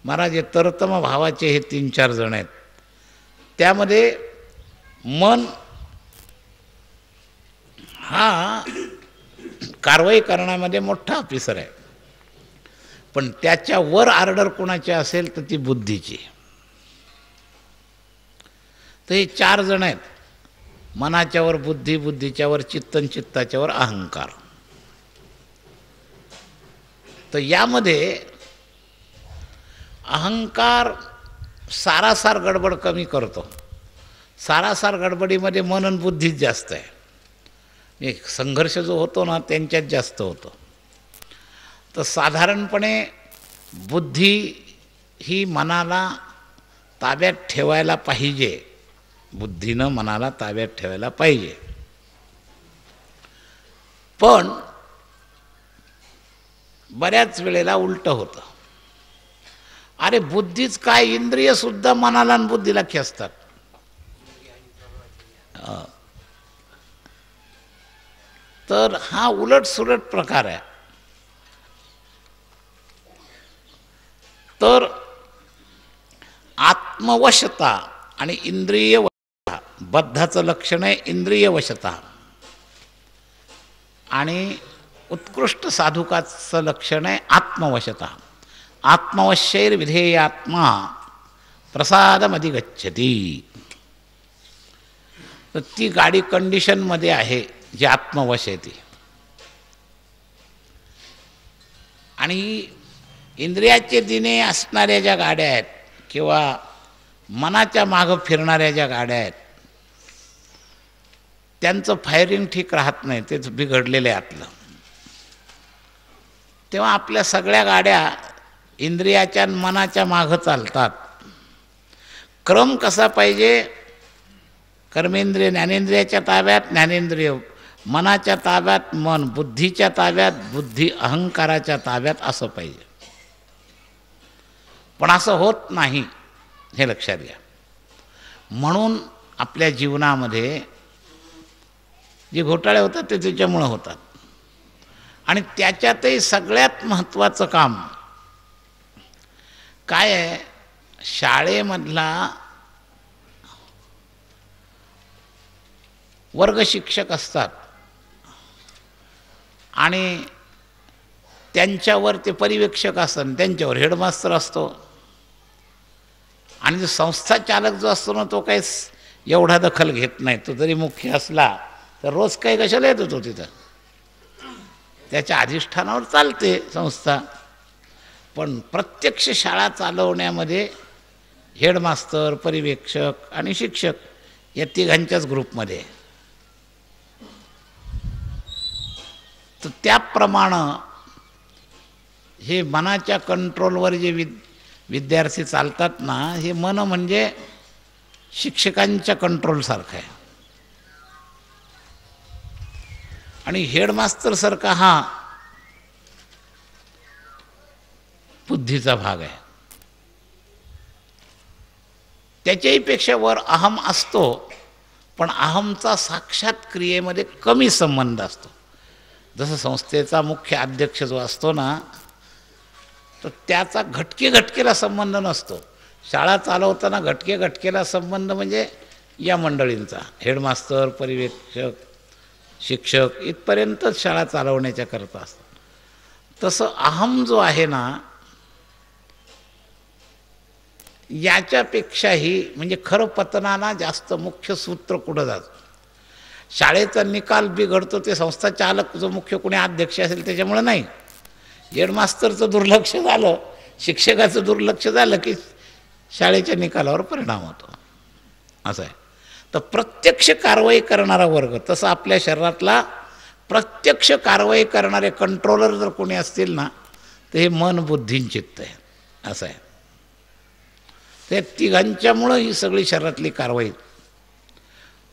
महाराज हे तरतम भावाचे हे 3-4 जण आहेत. त्यामध्ये मन हा कारवाई करण्यामध्ये मोठा ऑफिसर आहे, पण त्याच्यावर ऑर्डर कोणाची असेल तर ती बुद्धीची. तर हे 4 जण आहेत. मनाच्यावर बुद्धी, बुद्धीच्यावर चित्त, चित्ताच्यावर अहंकार. तर यामध्ये अहंकार सारासार गडबड कमी करतो. सारासार गडबडीमध्ये मन आणि बुद्धीच जास्त आहे. एक संघर्ष जो होतो ना त्यांच्यात जास्त होतो. तर साधारणपणे बुद्धी ही मनाला ताब्यात ठेवायला पाहिजे, बुद्धीनं मनाला ताब्यात ठेवायला पाहिजे. पण बऱ्याच वेळेला उलटं होतं. अरे बुद्धीच काय, इंद्रिय सुद्धा मनाला आणि बुद्धीला खेचतात. तर हा उलट सुलट प्रकार आहे. तर आत्मवशता आणि इंद्रिय वशता, बद्धाचं लक्षण आहे इंद्रिय वशता, आणि उत्कृष्ट साधुकाचं लक्षण आहे आत्मवशता. आत्मवश्यैर्विधेयात्मा प्रसादमधी गच्छती. तर ती गाडी कंडिशनमध्ये आहे जी आत्मवश आहे ती. आणि इंद्रियाचे दिने असणाऱ्या ज्या गाड्या आहेत किंवा मनाच्या मागं फिरणाऱ्या ज्या गाड्या आहेत त्यांचं फायरिंग ठीक राहत नाही, तेच बिघडलेलं आहे आतलं. तेव्हा आपल्या सगळ्या गाड्या इंद्रियाच्या आणि मनाच्या मागं चालतात. क्रम कसा पाहिजे? कर्मेंद्रिय ज्ञानेंद्रियाच्या ताब्यात ज्ञानेंद्रिय, मनाच्या ताब्यात मन, बुद्धीच्या ताब्यात बुद्धी, अहंकाराच्या ताब्यात असं पाहिजे. पण असं होत नाही हे लक्षात घ्या. म्हणून आपल्या जीवनामध्ये जे घोटाळे होतात ते त्याच्यामुळं होतात. आणि त्याच्यातही सगळ्यात महत्त्वाचं काम काय आहे? शाळेमधला वर्ग शिक्षक असतात आणि त्यांच्यावर ते पर्यवेक्षक असतात, त्यांच्यावर हेडमास्तर असतो. आणि जो संस्था चालक जो असतो ना तो काही एवढा दखल घेत नाही. तो जरी मुख्य असला तर रोज काही कशाला येत होतो तिथं, त्याच्या अधिष्ठानावर चालते संस्था. पण प्रत्यक्ष शाळा चालवण्यामध्ये हेडमास्तर, पर्यवेक्षक आणि शिक्षक या तिघांच्याच ग्रुपमध्ये. तर त्याप्रमाणे हे मनाच्या कंट्रोलवर जे विद्यार्थी चालतात ना, हे मन म्हणजे शिक्षकांच्या कंट्रोलसारखं आहे. आणि हेडमास्टरसारखा हा बुद्धीचा भाग आहे. त्याच्याही पेक्षा वर अहम असतो, पण अहमचा साक्षात क्रियेमध्ये कमी संबंध असतो. जसं संस्थेचा मुख्य अध्यक्ष जो असतो ना, तर त्याचा घटकेला संबंध नसतो. शाळा चालवताना घटकेला संबंध म्हणजे या मंडळींचा, हेडमास्तर, पर्यवेक्षक, शिक्षक इथपर्यंतच शाळा चालवण्याच्या करता असतात. तसं अहम जो आहे ना, याच्यापेक्षाही म्हणजे खरं पतनाला जास्त मुख्य सूत्र कुठं जातं? शाळेचा निकाल बिघडतो ते संस्था चालक जो मुख्य कोणी अध्यक्ष असेल त्याच्यामुळे नाही. हेडमास्टरचं दुर्लक्ष झालं, शिक्षकाचं दुर्लक्ष झालं की शाळेच्या निकालावर परिणाम होतो. असं आहे. तर प्रत्यक्ष कारवाई करणारा वर्ग, तसं आपल्या शरीरातला प्रत्यक्ष कारवाई करणारे कंट्रोलर जर कोणी असतील ना, तर हे मन, बुद्धी, चित्त आहे. असं आहे. ते तिघांच्यामुळं ही सगळी शरीरातली कारवाई.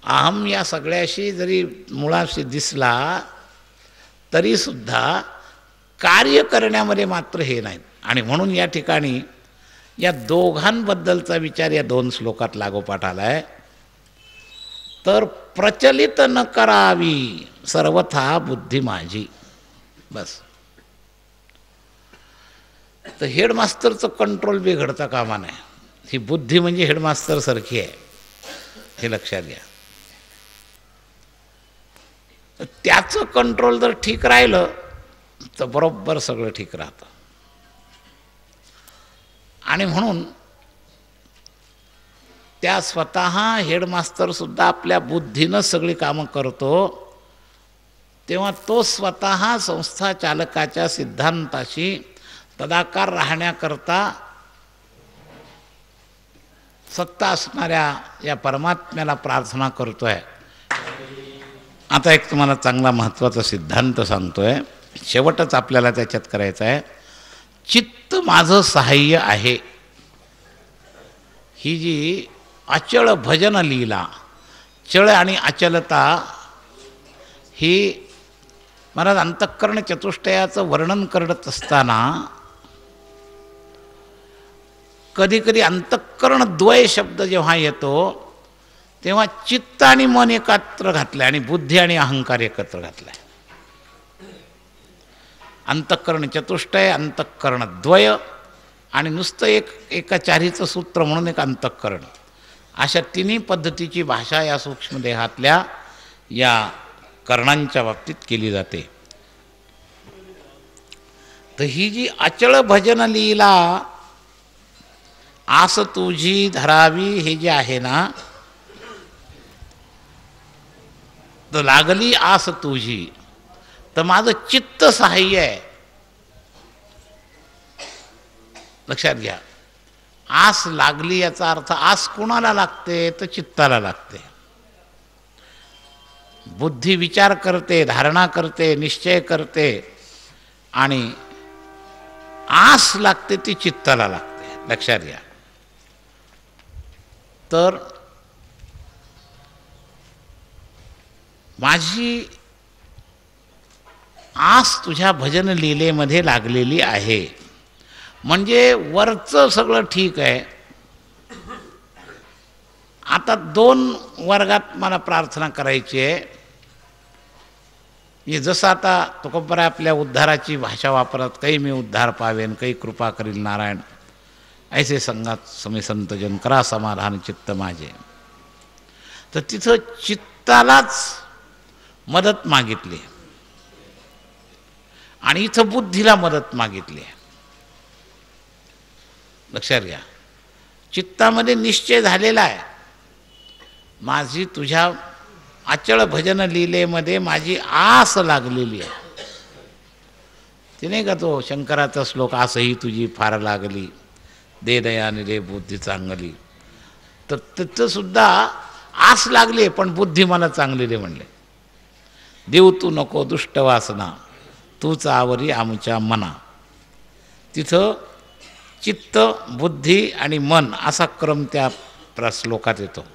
अहम या सगळ्याशी जरी मुळाशी दिसला तरीसुद्धा कार्य करण्यामध्ये मात्र हे नाहीत. आणि म्हणून या ठिकाणी या दोघांबद्दलचा विचार या 2 श्लोकात लागोपाठ आला आहे. तर प्रचलित न करावी सर्वथा बुद्धी माझी. बस. तर हेडमास्टरचं कंट्रोल बिघडता कामा नये. ही बुद्धी म्हणजे हेडमास्टरसारखी आहे, हे लक्षात घ्या. त्याचं कंट्रोल जर ठीक राहिलं तर बरोबर सगळं ठीक राहतं. आणि म्हणून त्या स्वतः हेडमास्टरसुद्धा आपल्या बुद्धीनं सगळी कामं करतो, तेव्हा तो स्वतः संस्था चालकाच्या सिद्धांताशी तदाकार राहण्याकरता सत्ता असणाऱ्या या परमात्म्याला प्रार्थना करतोय. आता एक तुम्हाला चांगला महत्त्वाचा सिद्धांत सांगतोय, शेवटच आपल्याला त्याच्यात करायचं आहे. चित्त माझं सहाय्य आहे. ही जी अचळ भजन लीला, चळ आणि अचलता, ही महाराज अंतःकरण चतुष्टयाचं वर्णन करत असताना कधी कधी अंतःकरण द्वय शब्द जेव्हा येतो तेव्हा चित्त आणि मन एकत्र घातलं आणि बुद्धी आणि अहंकार एकत्र घातलाय. अंतःकरण चतुष्टय, अंतःकरण द्वय आणि नुसतं एकाचारीचं सूत्र म्हणून एक अंतःकरण, अशा तिन्ही पद्धतीची भाषा या सूक्ष्म देहातल्या या कर्णांच्या बाबतीत केली जाते. तर ही जी अचळ भजन लीला आस तुझी धरावी हे जे आहे ना, तर लागली आस तुझी, तर माझं चित्त सहाय्य आहे. लक्षात घ्या, आस लागली याचा अर्थ आस कोणाला लागते तर चित्ताला लागते. बुद्धी विचार करते, धारणा करते, निश्चय करते, आणि आस लागते ती चित्ताला लागते. लक्षात घ्या. तर माझी आस तुझ्या भजन लीलेमध्ये लागलेली आहे, म्हणजे वरचं सगळं ठीक आहे. आता दोन वर्गात मला प्रार्थना करायची आहे. जसं आता तुकोबर आपल्या उद्धाराची भाषा वापरत, काही मी उद्धार पावेन, काही कृपा करील नारायण, ऐसे संगात समी संतजन करा समाधान चित्त माझे. तर तिथं चित्तालाच मदत मागितली आणि इथं बुद्धीला मदत मागितली. लक्षात घ्या, चित्तामध्ये निश्चय झालेला आहे, माझी तुझ्या अचळ भजन लीलेमध्ये माझी आस लागलेली आहे. ते नाही का तो शंकराचा श्लोक, आसही तुझी फार लागली, दे दयाने दे बुद्धी चांगली. तर तिथं सुद्धा आस लागली, पण बुद्धी मला चांगली दे म्हणले. देव तू नको दुष्ट वासना, तूच आवरी आमच्या मना. तिथं चित्त, बुद्धी आणि मन असा क्रम त्या श्लोकात येतो.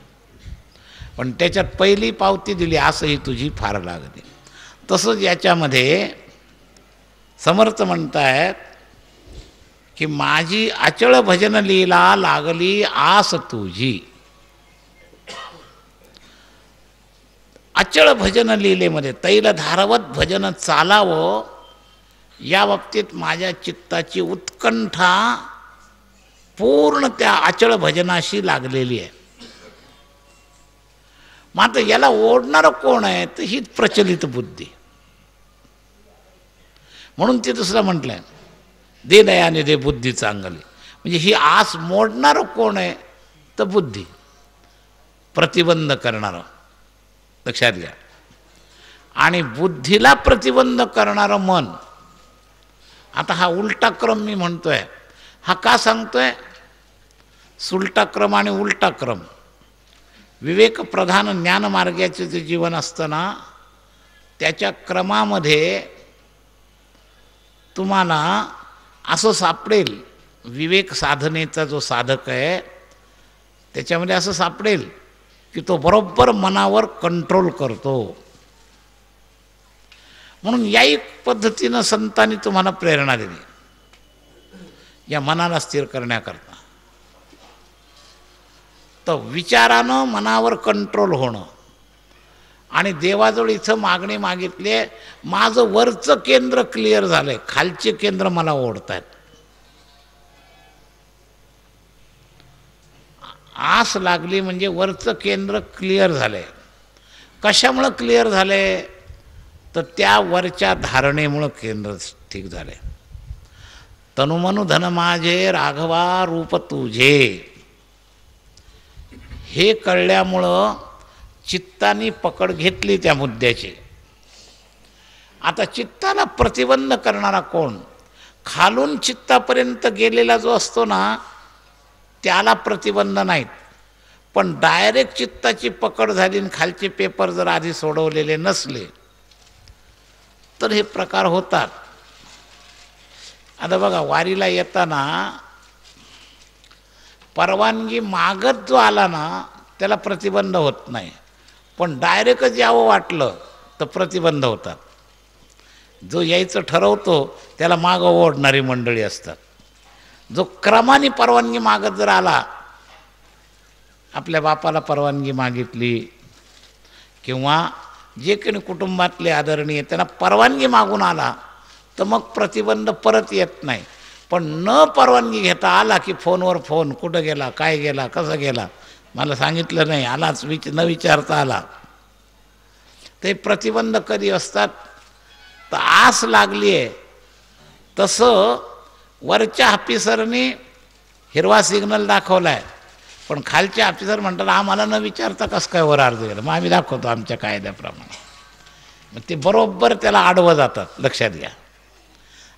पण त्याच्यात पहिली पावती दिली, आसही तुझी फार लागली. तसंच याच्यामध्ये समर्थ म्हणतायत की माझी अचळ भजन लीला लागली आस तुझी. अचळ भजन लीलेमध्ये तैलधारवत भजन चालावं, या बाबतीत माझ्या चित्ताची उत्कंठा पूर्ण त्या अचळ भजनाशी लागलेली आहे. मात्र याला ओढणारं कोण आहे तर ही प्रचलित बुद्धी. म्हणून ते दुसरं म्हटलंय, दे दयाने दे बुद्धी चांगली. म्हणजे ही आस मोडणारं कोण आहे तर बुद्धी, प्रतिबंध करणारं. लक्षात घ्या. आणि बुद्धीला प्रतिबंध करणारं मन. आता हा उलटा क्रम मी म्हणतोय. हा का सांगतोय? सुलटा क्रम आणि उलटा क्रम. विवेक प्रधान ज्ञानमार्गाचे जे जीवन असतं ना, त्याच्या क्रमामध्ये तुम्हाला असं सापडेल, विवेक साधनेचा जो साधक आहे त्याच्यामध्ये असं सापडेल की तो बरोबर मनावर कंट्रोल करतो. म्हणून याही पद्धतीनं संतांनी तुम्हाला प्रेरणा दिली या मनाला स्थिर करण्याकरता. तर विचारानं मनावर कंट्रोल होणं. आणि देवाजवळ इथं मागणी मागितली आहे, माझं वरचं केंद्र क्लिअर झालंय, खालचे केंद्र मला ओढतायत. आस लागली म्हणजे वरचं केंद्र क्लिअर झालंय. कशामुळं क्लिअर झालंय तर त्या वरच्या धारणेमुळं केंद्र ठीक झालंय. तनुमनु धन माझे राघवा रूप तुझे, हे कळल्यामुळं चित्तानी पकड घेतली त्या मुद्द्याची. आता चित्ताला प्रतिबंध करणारा कोण? खालून चित्तापर्यंत गेलेला जो असतो ना त्याला प्रतिबंध नाहीत, पण डायरेक्ट चित्ताची पकड झाली आणि खालचे पेपर जर आधी सोडवलेले नसले तर हे प्रकार होतात. आता बघा, वारीला येताना परवानगी मागत जो आला ना त्याला प्रतिबंध होत नाही, पण डायरेक्टच यावं वाटलं तर प्रतिबंध होतात. जो यायचं ठरवतो त्याला मागं ओढणारी मंडळी असतात. जो क्रमाने परवानगी मागत जर आला, आपल्या बापाला परवानगी मागितली किंवा जे काही कुटुंबातले आदरणीय त्यांना परवानगी मागून आला तर मग प्रतिबंध परत येत नाही. पण न परवानगी घेता आला की फोनवर फोन, कुठं गेला, काय गेला, कसं गेला, मला सांगितलं नाही, आलाच न विचारता आला. ते प्रतिबंध कधी असतात तर आस लागली आहे तसं वरच्या ऑफिसरने हिरवा सिग्नल दाखवलाय, पण खालचे ऑफिसर म्हणतात आम्हाला न विचारता कसं काय वर अर्ज केला. मग आम्ही दाखवतो आमच्या कायद्याप्रमाणे. मग ते बरोबर त्याला आडवं जातात. लक्षात घ्या,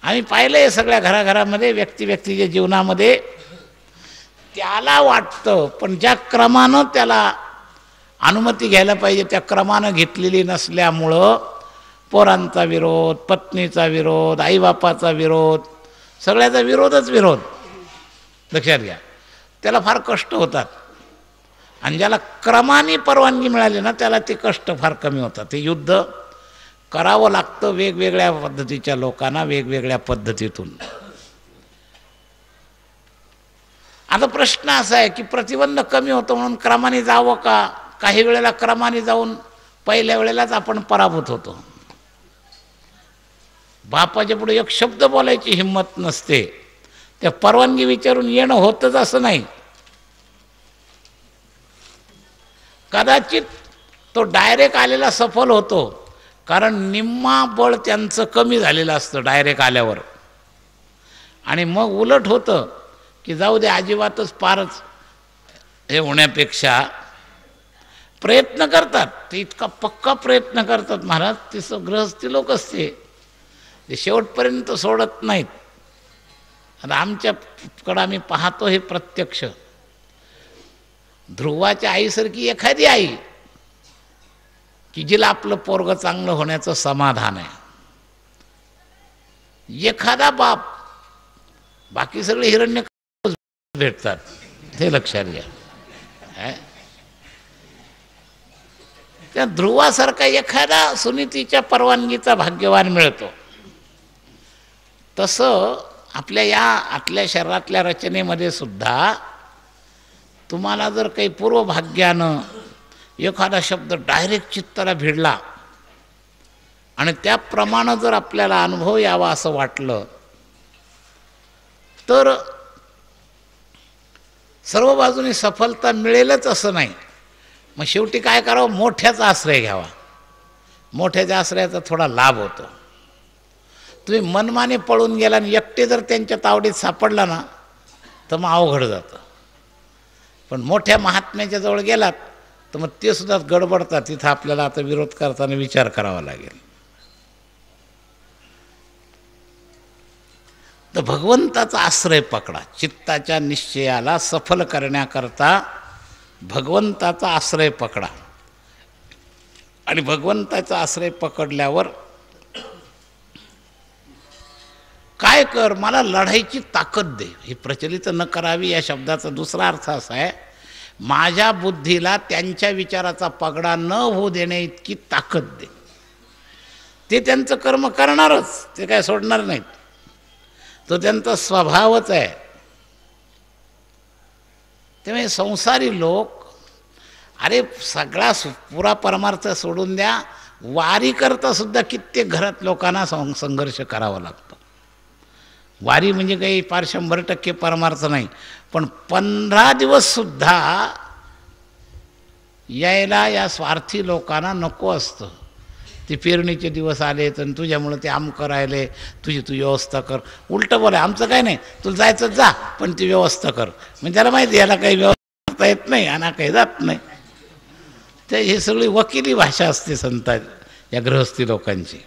आम्ही पाहिलं आहे सगळ्या घराघरामध्ये, व्यक्तीच्या जीवनामध्ये. त्याला वाटतं, पण ज्या क्रमानं त्याला अनुमती घ्यायला पाहिजे त्या क्रमानं घेतलेली नसल्यामुळं पोरांचा विरोध, पत्नीचा विरोध, आईबापाचा विरोध, सगळ्याचा विरोधच विरोध. लक्षात घ्या, त्याला फार कष्ट होतात. आणि ज्याला क्रमाने परवानगी मिळाली ना त्याला ते कष्ट फार कमी होतात. ते युद्ध करावं लागतं वेगवेगळ्या पद्धतीच्या लोकांना, वेगवेगळ्या पद्धतीतून. आता प्रश्न असा आहे की प्रतिबंध कमी होतो म्हणून क्रमाने जावं का? काही वेळेला क्रमाने जाऊन पहिल्या वेळेलाच आपण पराभूत होतो. बापाच्या पुढे एक शब्द बोलायची हिंमत नसते. त्या परवानगी विचारून येणं होतच असं नाही. कदाचित तो डायरेक्ट आलेला सफल होतो, कारण निम्मा बळ त्यांचं कमी झालेलं असतं डायरेक्ट आल्यावर. आणि मग उलट होतं की जाऊ दे अजिबातच पारच हे होण्यापेक्षा प्रयत्न करतात. ते इतका पक्का प्रयत्न करतात महाराज. ते गृहस्थी लोक असते, ते शेवटपर्यंत सोडत नाहीत. आता आमच्याकडं आम्ही पाहतो हे प्रत्यक्ष. ध्रुवाच्या आईसारखी एखादी आई की जिला आपलं पोरगं चांगलं होण्याचं समाधान आहे. एखादा बाप, बाकी सगळे हिरण्य भेटतात, हे लक्षात घ्या. त्या ध्रुवासारखा एखादा सुनीतीच्या परवानगीचा भाग्यवान मिळतो. तसं आपल्या या आतल्या शरीरातल्या रचनेमध्ये सुद्धा तुम्हाला जर काही पूर्वभाग्यानं एखादा शब्द डायरेक्ट चित्ताला भिडला आणि त्याप्रमाणे जर आपल्याला अनुभव यावा असं वाटलं तर सर्व बाजूने सफलता मिळेलच असं नाही. मग शेवटी काय करावं? मोठ्याचा आश्रय घ्यावा. मोठ्याच्या आश्रयाचा थोडा लाभ होतो. तुम्ही मनमाने पळून गेला आणि एकटे जर त्यांच्या तावडीत सापडला ना तर मग अवघड जातं. पण मोठ्या महात्म्याच्या जवळ गेलात तर मग ते सुद्धा गडबडतात. तिथं आपल्याला आता विरोध करताना विचार करावा लागेल. तर भगवंताचा आश्रय पकडा. चित्ताच्या निश्चयाला सफल करण्याकरता भगवंताचा आश्रय पकडा. आणि भगवंताचा आश्रय पकडल्यावर काय कर? मला लढाईची ताकद दे. ही प्रचलित न करावी या शब्दाचा दुसरा अर्थ असा आहे, माझ्या बुद्धीला त्यांच्या विचाराचा पगडा न होऊ देणे इतकी ताकद दे. ते त्यांचं कर्म करणारच, ते काय सोडणार नाहीत. तो त्यांचा स्वभावच आहे. त्यामुळे संसारी लोक, अरे सगळा पुरा परमार्थ सोडून द्या, वारी करता सुद्धा कित्येक घरात लोकांना संघर्ष करावा लागतो. वारी म्हणजे काही फार 100% परमार्थ नाही, पण 15 दिवससुद्धा यायला या स्वार्थी लोकांना नको असतं. ते पेरणीचे दिवस आले तर तुझ्यामुळं ते आमकं राहिले, तुझी तू व्यवस्था कर. उलटं बोला, आमचं काय नाही, तुला जायचं जा, पण ती व्यवस्था कर. म्हणजे त्याला माहिती याला काही व्यवस्था करता येत नाही आणि काही जात नाही. ते ही सगळी वकिली भाषा असते संता या गृहस्थी लोकांची.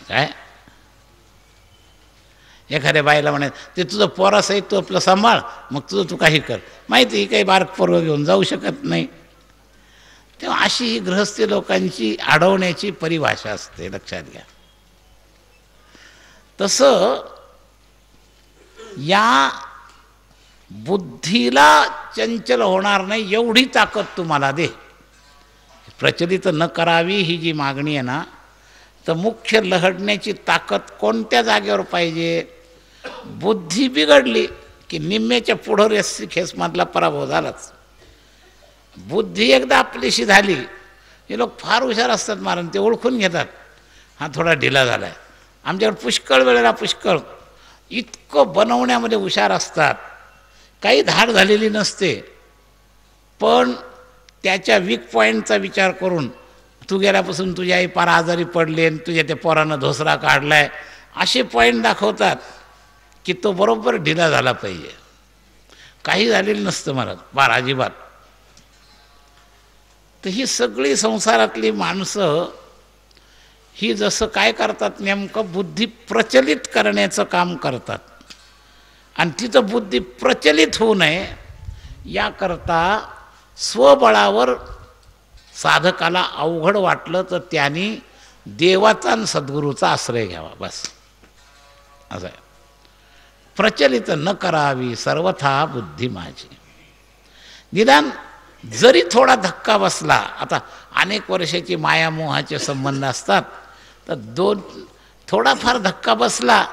काय एखाद्या बाईला म्हणे ते तुझं पोरासहित तू आपलं सांभाळ, मग तुझं तू काही कर. माहिती ही काही बारक पोरं घेऊन जाऊ शकत नाही. तेव्हा अशी ही गृहस्थी लोकांची अडवण्याची परिभाषा असते, लक्षात घ्या. तसं या बुद्धीला चंचल होणार नाही एवढी ताकद तुम्हाला दे. प्रचलित न करावी ही जी मागणी आहे ना, तर मुख्य लहडण्याची ताकद कोणत्या जागेवर पाहिजे? बुद्धी बिघडली की निम्म्याच्या पुढं रेस्सी खेसमधला पराभव झालाच. बुद्धी एकदा आपलीशी झाली, हे लोक फार हुशार असतात महाराज, ते ओळखून घेतात हा थोडा ढिला झाला आहे. आमच्याकडे पुष्कळ वेळेला पुष्कळ इतकं बनवण्यामध्ये हुशार असतात, काही धाड झालेली नसते, पण त्याच्या वीक पॉईंटचा विचार करून तू गेल्यापासून तुझी आई फार आजारी पडली आणि तुझ्या त्या पोरानं धोसरा काढलाय असे पॉईंट दाखवतात की तो बरोबर ढिला झाला पाहिजे. काही झालेलं नसतं महाराज, फार अजिबात. तर ही सगळी संसारातली माणसं ही जसं काय करतात, नेमकं बुद्धी प्रचलित करण्याचं काम करतात. आणि तिथं बुद्धी प्रचलित होऊ नये याकरता स्वबळावर साधकाला अवघड वाटलं तर त्यांनी देवाचा आणि सद्गुरूचा आश्रय घ्यावा, बस असं आहे. प्रचलित न करावी सर्वथा बुद्धी माझी. निदान जरी थोडा धक्का बसला, आता अनेक वर्षाची मायामोहाचे संबंध असतात, तर थोडाफार धक्का बसला,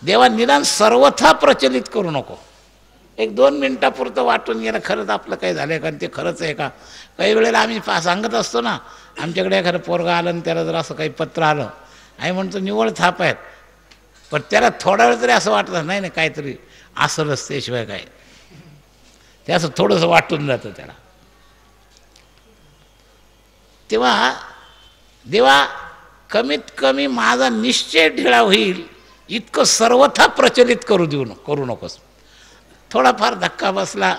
देवा निदान सर्वथा प्रचलित करू नको. 1-2 मिनिटापुरतं वाटून गेलं खरंच आपलं काही झालं का, ते खरंच आहे का. काही वेळेला आम्ही सांगत असतो ना, आमच्याकडे एखादं पोरगं आलं आणि त्याला जर असं काही पत्र आलं, आम्ही म्हणतो निवळ थाप आहेत, पण त्याला थोडा वेळ तरी असं वाटतं नाही नाही काहीतरी असलच त्याशिवाय काय, ते असं थोडंसं वाटून जातं त्याला. तेव्हा देवा कमीत कमी माझा निश्चय ढिळा होईल इतकं सर्वथा प्रचलित करू नकोस. थोडाफार धक्का बसला,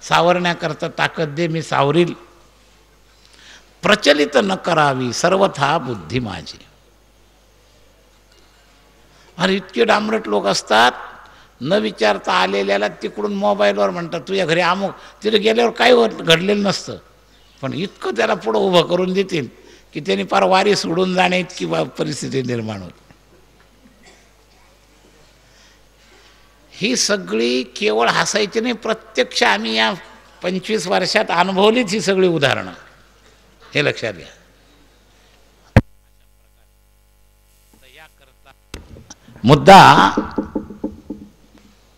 सावरण्याकरता ताकद दे, मी सावरील. प्रचलित न करावी सर्वथा बुद्धी माझी. अरे इतके डांबरट लोक असतात, न विचारता आलेल्याला तिकडून मोबाईलवर म्हणतात तुझ्या घरी अमुक, तिथे गेल्यावर काही घडलेलं नसतं, पण इतकं त्याला पुढं उभं करून देतील की त्यांनी फार वारी सोडून जाणे इतकी परिस्थिती निर्माण होते. ही सगळी केवळ हसायची नाही, प्रत्यक्ष आम्ही या 25 वर्षात अनुभवलीच ही सगळी उदाहरणं, हे लक्षात घ्या. मुद्दा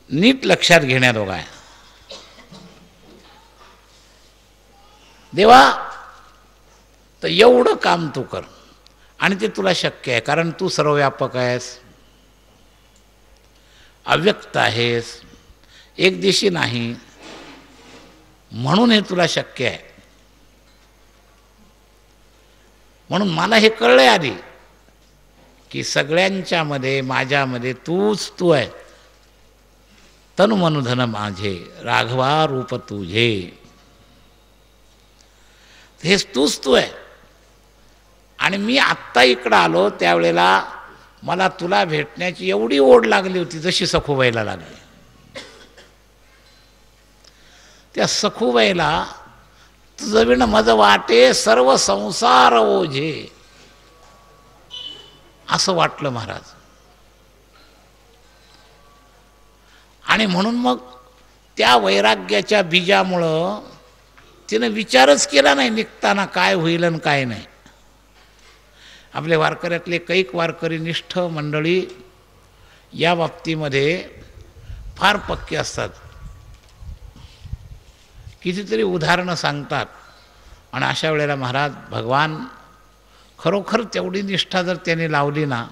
नीट लक्षात घेण्याजोगा आहे. देवा तर एवढं काम तू कर, आणि ते तुला शक्य आहे, कारण तू सर्वव्यापक आहेस, अव्यक्त आहेस, एकदिशी नाही, म्हणून हे तुला शक्य आहे. म्हणून मला हे कळलंय आधी की सगळ्यांच्यामध्ये माझ्यामध्ये तूच तू आहे. तनु मनुधन माझे राघवा रूप तुझे, हेच तूच तू आहे. आणि मी आत्ता इकडं आलो त्यावेळेला मला तुला भेटण्याची एवढी ओढ लागली होती जशी सखूबाईला लागली. त्या सखूबाईला तुझं विण मज वाटे सर्व संसार ओझे असं वाटलं महाराज. आणि म्हणून मग त्या वैराग्याच्या बीजामुळं तिनं विचारच केला नाही निघताना काय होईल आणि काय नाही. आपले वारकऱ्यातले कैक वारकरी निष्ठ मंडळी या बाबतीमध्ये फार पक्के असतात. कितीतरी उदाहरणं सांगतात. आणि अशा वेळेला महाराज भगवान खरोखर तेवढी निष्ठा जर त्याने लावली ना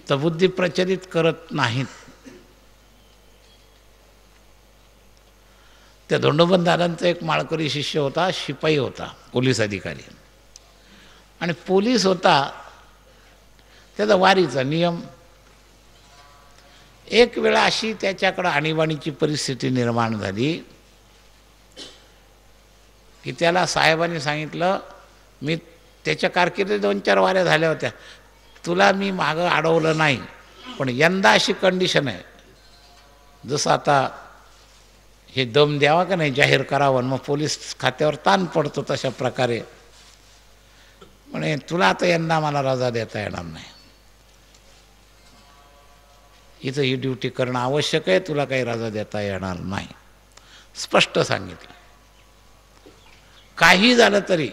तर बुद्धी प्रचलित करत नाहीत. त्या धोंडोबन दादांचा एक माळकरी शिष्य होता, शिपाई होता, पोलीस अधिकारी. आणि पोलीस होता त्याचा वारीचा नियम. एक वेळा अशी त्याच्याकडं आणीबाणीची परिस्थिती निर्माण झाली की त्याला साहेबांनी सांगितलं, मी त्याच्या कारकिर्दीत 2-4 वाऱ्या झाल्या होत्या, तुला मी मागं अडवलं नाही, पण यंदा अशी कंडिशन आहे, जसं आता हे दम द्यावा का नाही जाहीर करावं, मग पोलीस खात्यावर ताण पडतो तशा प्रकारे, म्हणे तुला आता यंदा मला रजा देता येणार नाही, इथं ही ड्युटी करणं आवश्यक आहे, तुला काही रजा देता येणार नाही, स्पष्ट सांगितलं. काही झालं तरी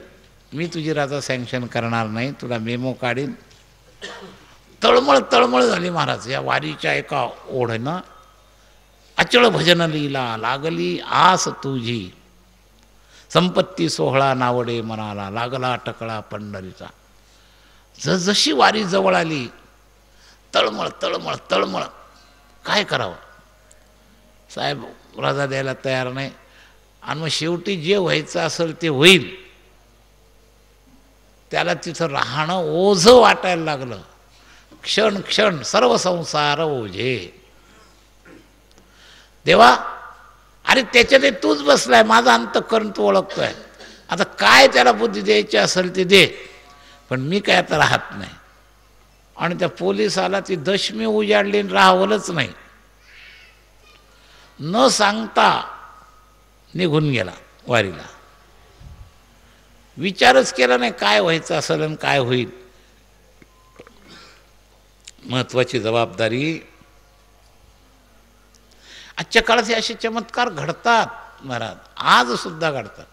मी तुझी रजा सँक्शन करणार नाही, तुला मेमो काढीन. तळमळ झाली महाराज या वारीच्या एका ओढनं. अचळ भजन लीला लागली आस तुझी, संपत्ती सोहळा नावडे मनाला, लागला टकळा पंढरीचा. जशी वारी जवळ आली तळमळ काय करावं. साहेब रजा द्यायला तयार नाही. आणि मग शेवटी जे व्हायचं असेल ते होईल. त्याला तिथं राहणं ओझं वाटायला लागलं. क्षण सर्व संसार ओझे. देवा अरे त्याच्यात तूच बसलाय, माझा अंतःकरण तू ओळखतोय. आता काय त्याला बुद्धी द्यायची असेल ते दे, पण मी काय आता राहत नाही. आणि त्या पोलिसाला ती दशमी उजाडली, राहवलंच नाही. न सांगता निघून गेला वारीला. विचारच केला नाही काय व्हायचं असेल आणि काय होईल. महत्वाची जबाबदारी. आजच्या काळात हे असे चमत्कार घडतात महाराज, आज सुद्धा घडतात.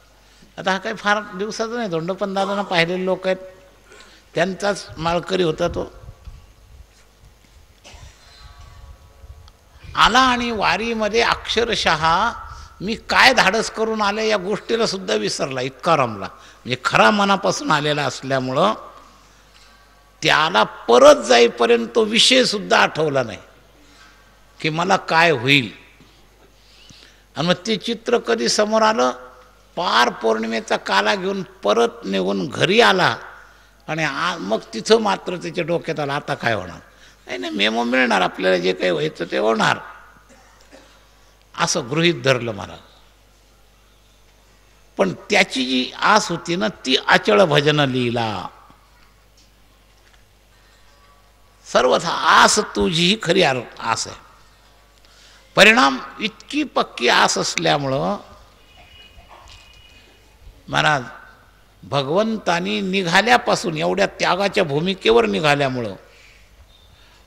आता हा काही फार दिवसाचा नाही, धोंडोपंतांना पाहिलेले लोक आहेत, त्यांचाच माळकरी होता तो. आला आणि वारीमध्ये अक्षरशः मी काय धाडस करून आले या गोष्टीला सुद्धा विसरला, इतका रमला. म्हणजे खरा मनापासून आलेला असल्यामुळं त्याला परत जाईपर्यंत तो विषय सुद्धा आठवला नाही की मला काय होईल. आणि मग ते चित्र कधी समोर आलं, पार पौर्णिमेचा काला घेऊन परत निघून घरी आला. आणि मग तिथं मात्र त्याच्या डोक्यात आलं आता काय होणार. नाही नाही, मेमो मिळणार, आपल्याला जे काही व्हायचं ते होणार, असं गृहीत धरलं मला. पण त्याची जी आस होती ना, ती अचळ भजन लीला. सर्वथा आस तुझी खरी आस आहे. परिणाम इतकी पक्की आस असल्यामुळं महाराज भगवंतानी निघाल्यापासून एवढ्या त्यागाच्या भूमिकेवर निघाल्यामुळं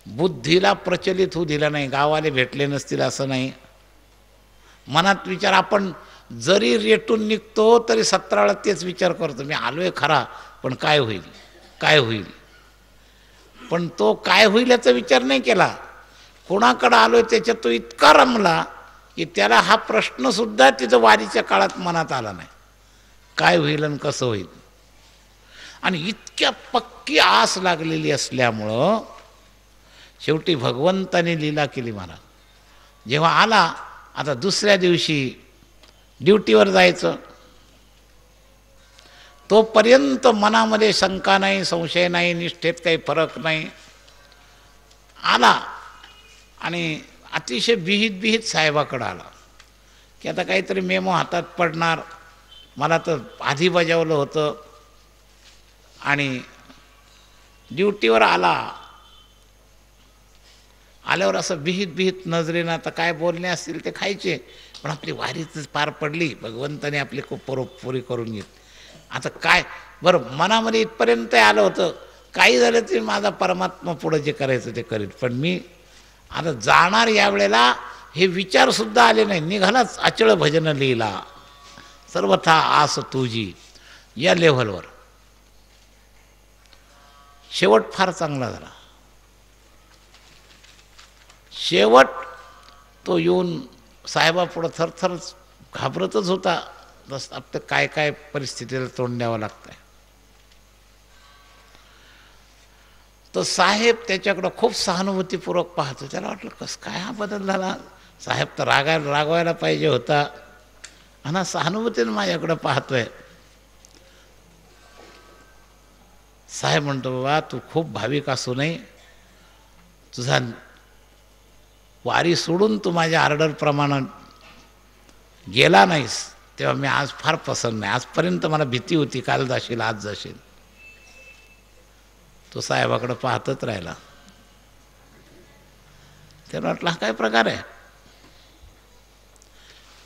बुद्धीला प्रचलित होऊ दिला नाही. गावाले भेटले नसतील असं नाही. मनात विचार, आपण जरी रेटून निघतो तरी 17 वेळा तेच विचार करतो, मी आलोय खरा पण काय होईल काय होईल. पण तो काय होईल याचा विचार नाही केला. कोणाकडं आलोय त्याच्यात तो इतका रमला की त्याला हा प्रश्नसुद्धा तिथं वारीच्या काळात मनात आला नाही, काय होईल आणि कसं होईल. आणि इतक्या पक्की आस लागलेली असल्यामुळं शेवटी भगवंताने लीला केली महाराज. जेव्हा आला, आता दुसऱ्या दिवशी ड्युटीवर जायचं, तोपर्यंत मनामध्ये शंका नाही, संशय नाही, निष्ठेत काही फरक नाही. आला आणि अतिशय बिहीत साहेबाकडं आला की आता काहीतरी मेमो हातात पडणार, मला तर आधी बजावलं होतं. आणि ड्युटीवर आल्यावर असं बिहीत नजरेनं, आता काय बोलणे असतील ते खायचे, पण आपली वारीच पार पडली, भगवंताने आपली खूप पुरी करून घेतली. आता काय बरं, मनामध्ये इथपर्यंत आलं होतं, काही झालं तरी माझा परमात्मा पुढं जे करायचं ते करील, पण मी आता जाणार यावेळेला हे विचारसुद्धा आले नाही. निघालाच अचळ भजन लीला, सर्वथा आस तुझी, या लेव्हलवर. शेवट फार चांगला झाला. शेवट तो येऊन साहेबापुढं थरथर घाबरतच होता, बस आपलं काय काय परिस्थितीला तोंड द्यावं लागतंय. तर साहेब त्याच्याकडं खूप सहानुभूतीपूर्वक पाहतो. त्याला वाटलं कसं काय हा बदल झाला, साहेब तर रागवायला पाहिजे होता, आणि सहानुभूतीने माझ्याकडं पाहतोय. साहेब म्हणतो, बाबा तू खूप भाविक असू नये, तुझा वारी सोडून तू माझ्या ऑर्डरप्रमाणे गेला नाहीस, तेव्हा मी आज फार प्रसन्न आहे. आजपर्यंत मला भीती होती, काल जाशील आज जाशील. तो साहेबाकडे पाहतच राहिला. त्याला वाटलं हा काय प्रकार आहे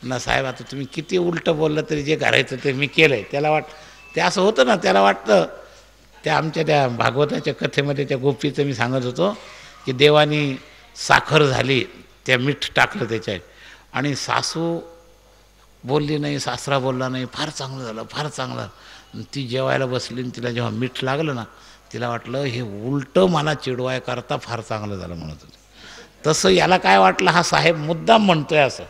ना. साहेब आता तुम्ही किती उलटं बोललं तरी जे करायचं ते मी केलंय. त्याला ते असं होतं ना, त्याला वाटतं, त्या आमच्या त्या भागवताच्या कथेमध्ये त्या गोपीचं मी सांगत होतो की देवानी साखर झाली, त्या मीठ टाकलं त्याच्यात, आणि सासू बोलली नाही, सासरा बोलला नाही, फार चांगलं झालं फार चांगलं. ती जेवायला बसली, तिला जेव्हा मीठ लागलं ना, तिला वाटलं हे उलटं मला चिडवाय करता फार चांगलं झालं म्हणत होते. तसं याला काय वाटलं, हा साहेब मुद्दाम म्हणतोय असं.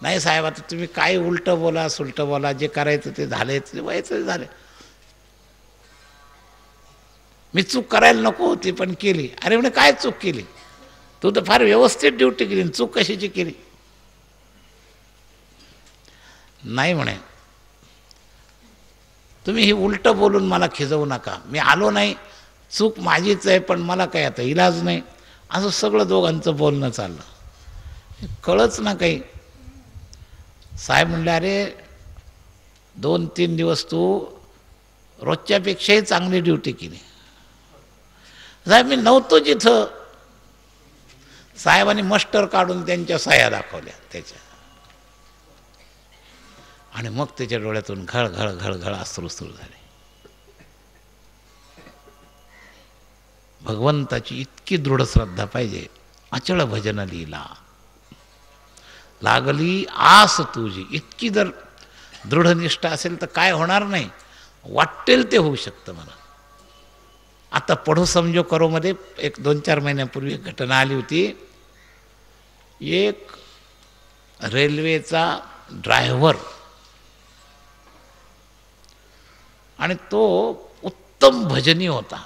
नाही साहेब, आता तुम्ही काय उलटं बोला सुलटं बोला, जे करायचं ते झालंय, ते व्हायचं झालं. मी चूक करायला नको होती पण केली. अरे म्हणे काय चूक केली, तू तर फार व्यवस्थित ड्युटी केली, चूक कशाची केली. नाही म्हणे, तुम्ही ही उलटं बोलून मला खिजवू नका, मी आलो नाही, चूक माझीच आहे, पण मला काय आता इलाज नाही. असं सगळं दोघांचं बोलणं चाललं. कळच ना काही. साहेब म्हणले, अरे 2-3 दिवस तू रोजच्यापेक्षाही चांगली ड्युटी केली. साहेब मी नव्हतो जिथं. साहेबांनी मस्टर काढून त्यांच्या सह्या दाखवल्या त्याच्या, आणि मग त्याच्या डोळ्यातून घळघळ घळघळ अश्रू सुरू झाले. भगवंताची इतकी दृढ श्रद्धा पाहिजे. अचळ भजन लीला लागली आस तुझी. इतकी जर दृढनिष्ठा असेल तर काय होणार नाही, वाटेल ते होऊ शकतं मला. आता पढो समजो करो मध्ये एक 2-4 महिन्यापूर्वी एक घटना आली होती. एक रेल्वेचा ड्रायव्हर, आणि तो उत्तम भजनी होता,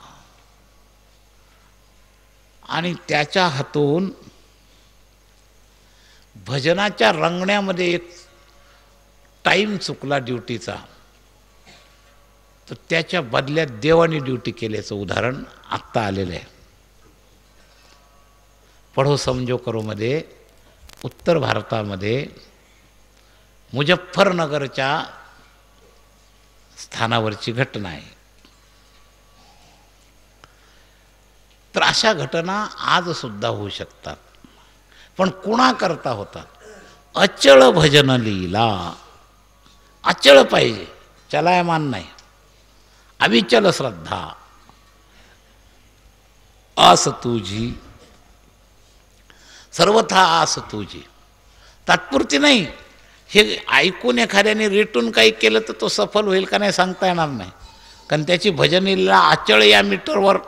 आणि त्याच्या हातून भजनाच्या रंगण्यामध्ये एक टाईम चुकला ड्युटीचा, तर त्याच्या बदल्यात देवाने ड्युटी केल्याचं उदाहरण आत्ता आलेलं आहे. पढो समजो करो मध्ये उत्तर भारतामध्ये मुझफ्फरनगरच्या स्थानावरची घटना आहे. तर अशा घटना आज सुद्धा होऊ शकतात, पण कुणाकरता होतात? अचळ भजन लीला. अचळ पाहिजे, चलायमान नाही. अविचल श्रद्धा. आस तुझी सर्वथा आस तुझी. तात्पुरती नाही. हे ऐकून एखाद्याने रेटून काही केलं तर तो सफल होईल का नाही सांगता येणार नाही, कारण त्याची भजनीला अचळ या मीटरवर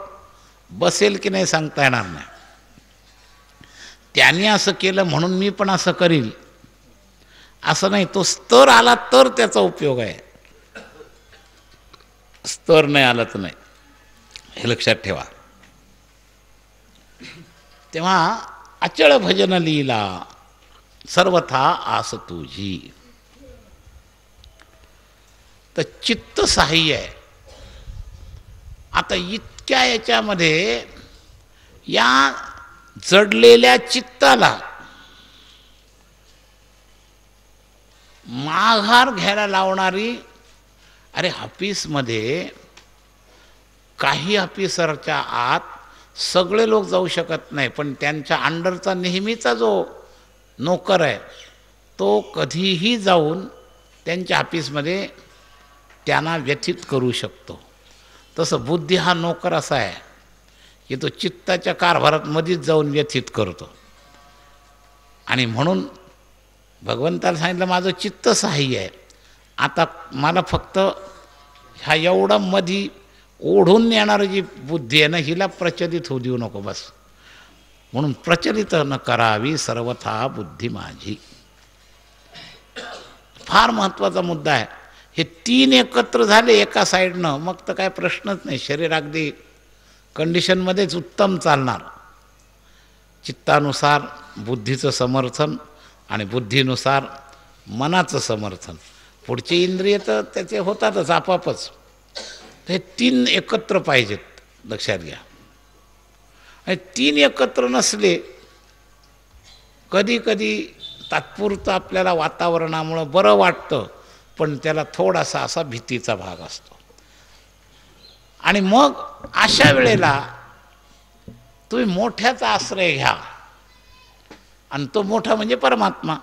बसेल की नाही सांगता येणार नाही. त्याने असं केलं म्हणून मी पण असं करील असं नाही. तो स्तर आला तर त्याचा उपयोग आहे, स्तर नाही आला तर नाही, हे लक्षात ठेवा. तेव्हा अचळ भजन लीला सर्वथा आस तुझी. तर चित्त सहाय्य आहे. आता इतक्या याच्यामध्ये या जडलेल्या चित्ताला माघार घ्यायला लावणारी, अरे ऑफिसमध्ये काही ऑफिसरच्या आत सगळे लोक जाऊ शकत नाही, पण त्यांच्या अंडरचा नेहमीचा जो नोकर आहे तो कधीही जाऊन त्यांच्या ऑफिसमध्ये त्यांना व्यथित करू शकतो. तसं बुद्धी हा नोकर असा आहे की तो चित्ताच्या कारभारात मध्येच जाऊन व्यथित करतो. आणि म्हणून भगवंताला सांगितलं माझं चित्त सहाय्य आहे. आता मला फक्त ह्या एवढं मधी ओढून नेणारी जी बुद्धी आहे ना, हिला प्रचलित होऊ देऊ नको बस. म्हणून प्रचलित न करावी सर्वथा बुद्धी माझी. फार महत्त्वाचा मुद्दा आहे. हे 3 एकत्र झाले एका साईडनं, मग तर काय प्रश्नच नाही. शरीर अगदी कंडिशनमध्येच उत्तम चालणार. चित्तानुसार बुद्धीचं समर्थन आणि बुद्धीनुसार मनाचं समर्थन. पुढचे इंद्रिय तर त्याचे होतातच आपापच. हे 3 एकत्र पाहिजेत, लक्षात घ्या. आणि 3 एकत्र नसले, कधी कधी तात्पुरतं आपल्याला वातावरणामुळं बरं वाटतं, पण त्याला थोडासा असा भीतीचा भाग असतो. आणि मग अशा वेळेला तुम्ही मोठ्याचा आश्रय घ्या, आणि तो मोठा म्हणजे परमात्मा.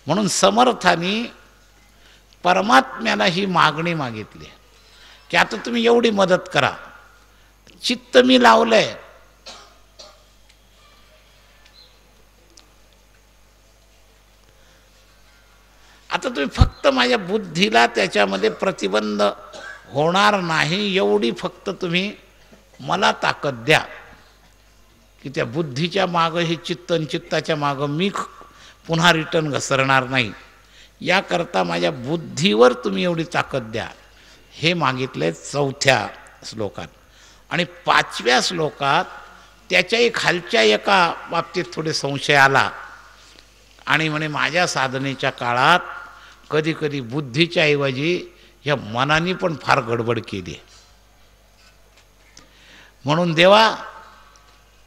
म्हणून समर्थांनी परमात्म्याला ही मागणी मागितली की आता तुम्ही एवढी मदत करा. चित्त मी लावलंय, आता तुम्ही फक्त माझ्या बुद्धीला त्याच्यामध्ये प्रतिबंध होणार नाही एवढी फक्त तुम्ही मला ताकद द्या की त्या बुद्धीच्या मागं हे चित्त आणि चित्ताच्या मागं मी पुन्हा रिटर्न घसरणार नाही. याकरता माझ्या बुद्धीवर तुम्ही एवढी ताकद द्या. हे मागितले 4थ्या श्लोकात. आणि 5व्या श्लोकात त्याच्याही खालच्या एका बाबतीत थोडे संशय आला, आणि म्हणे माझ्या साधनेच्या काळात कधी कधी बुद्धीच्या ऐवजी ह्या मनाने पण फार गडबड केली. म्हणून देवा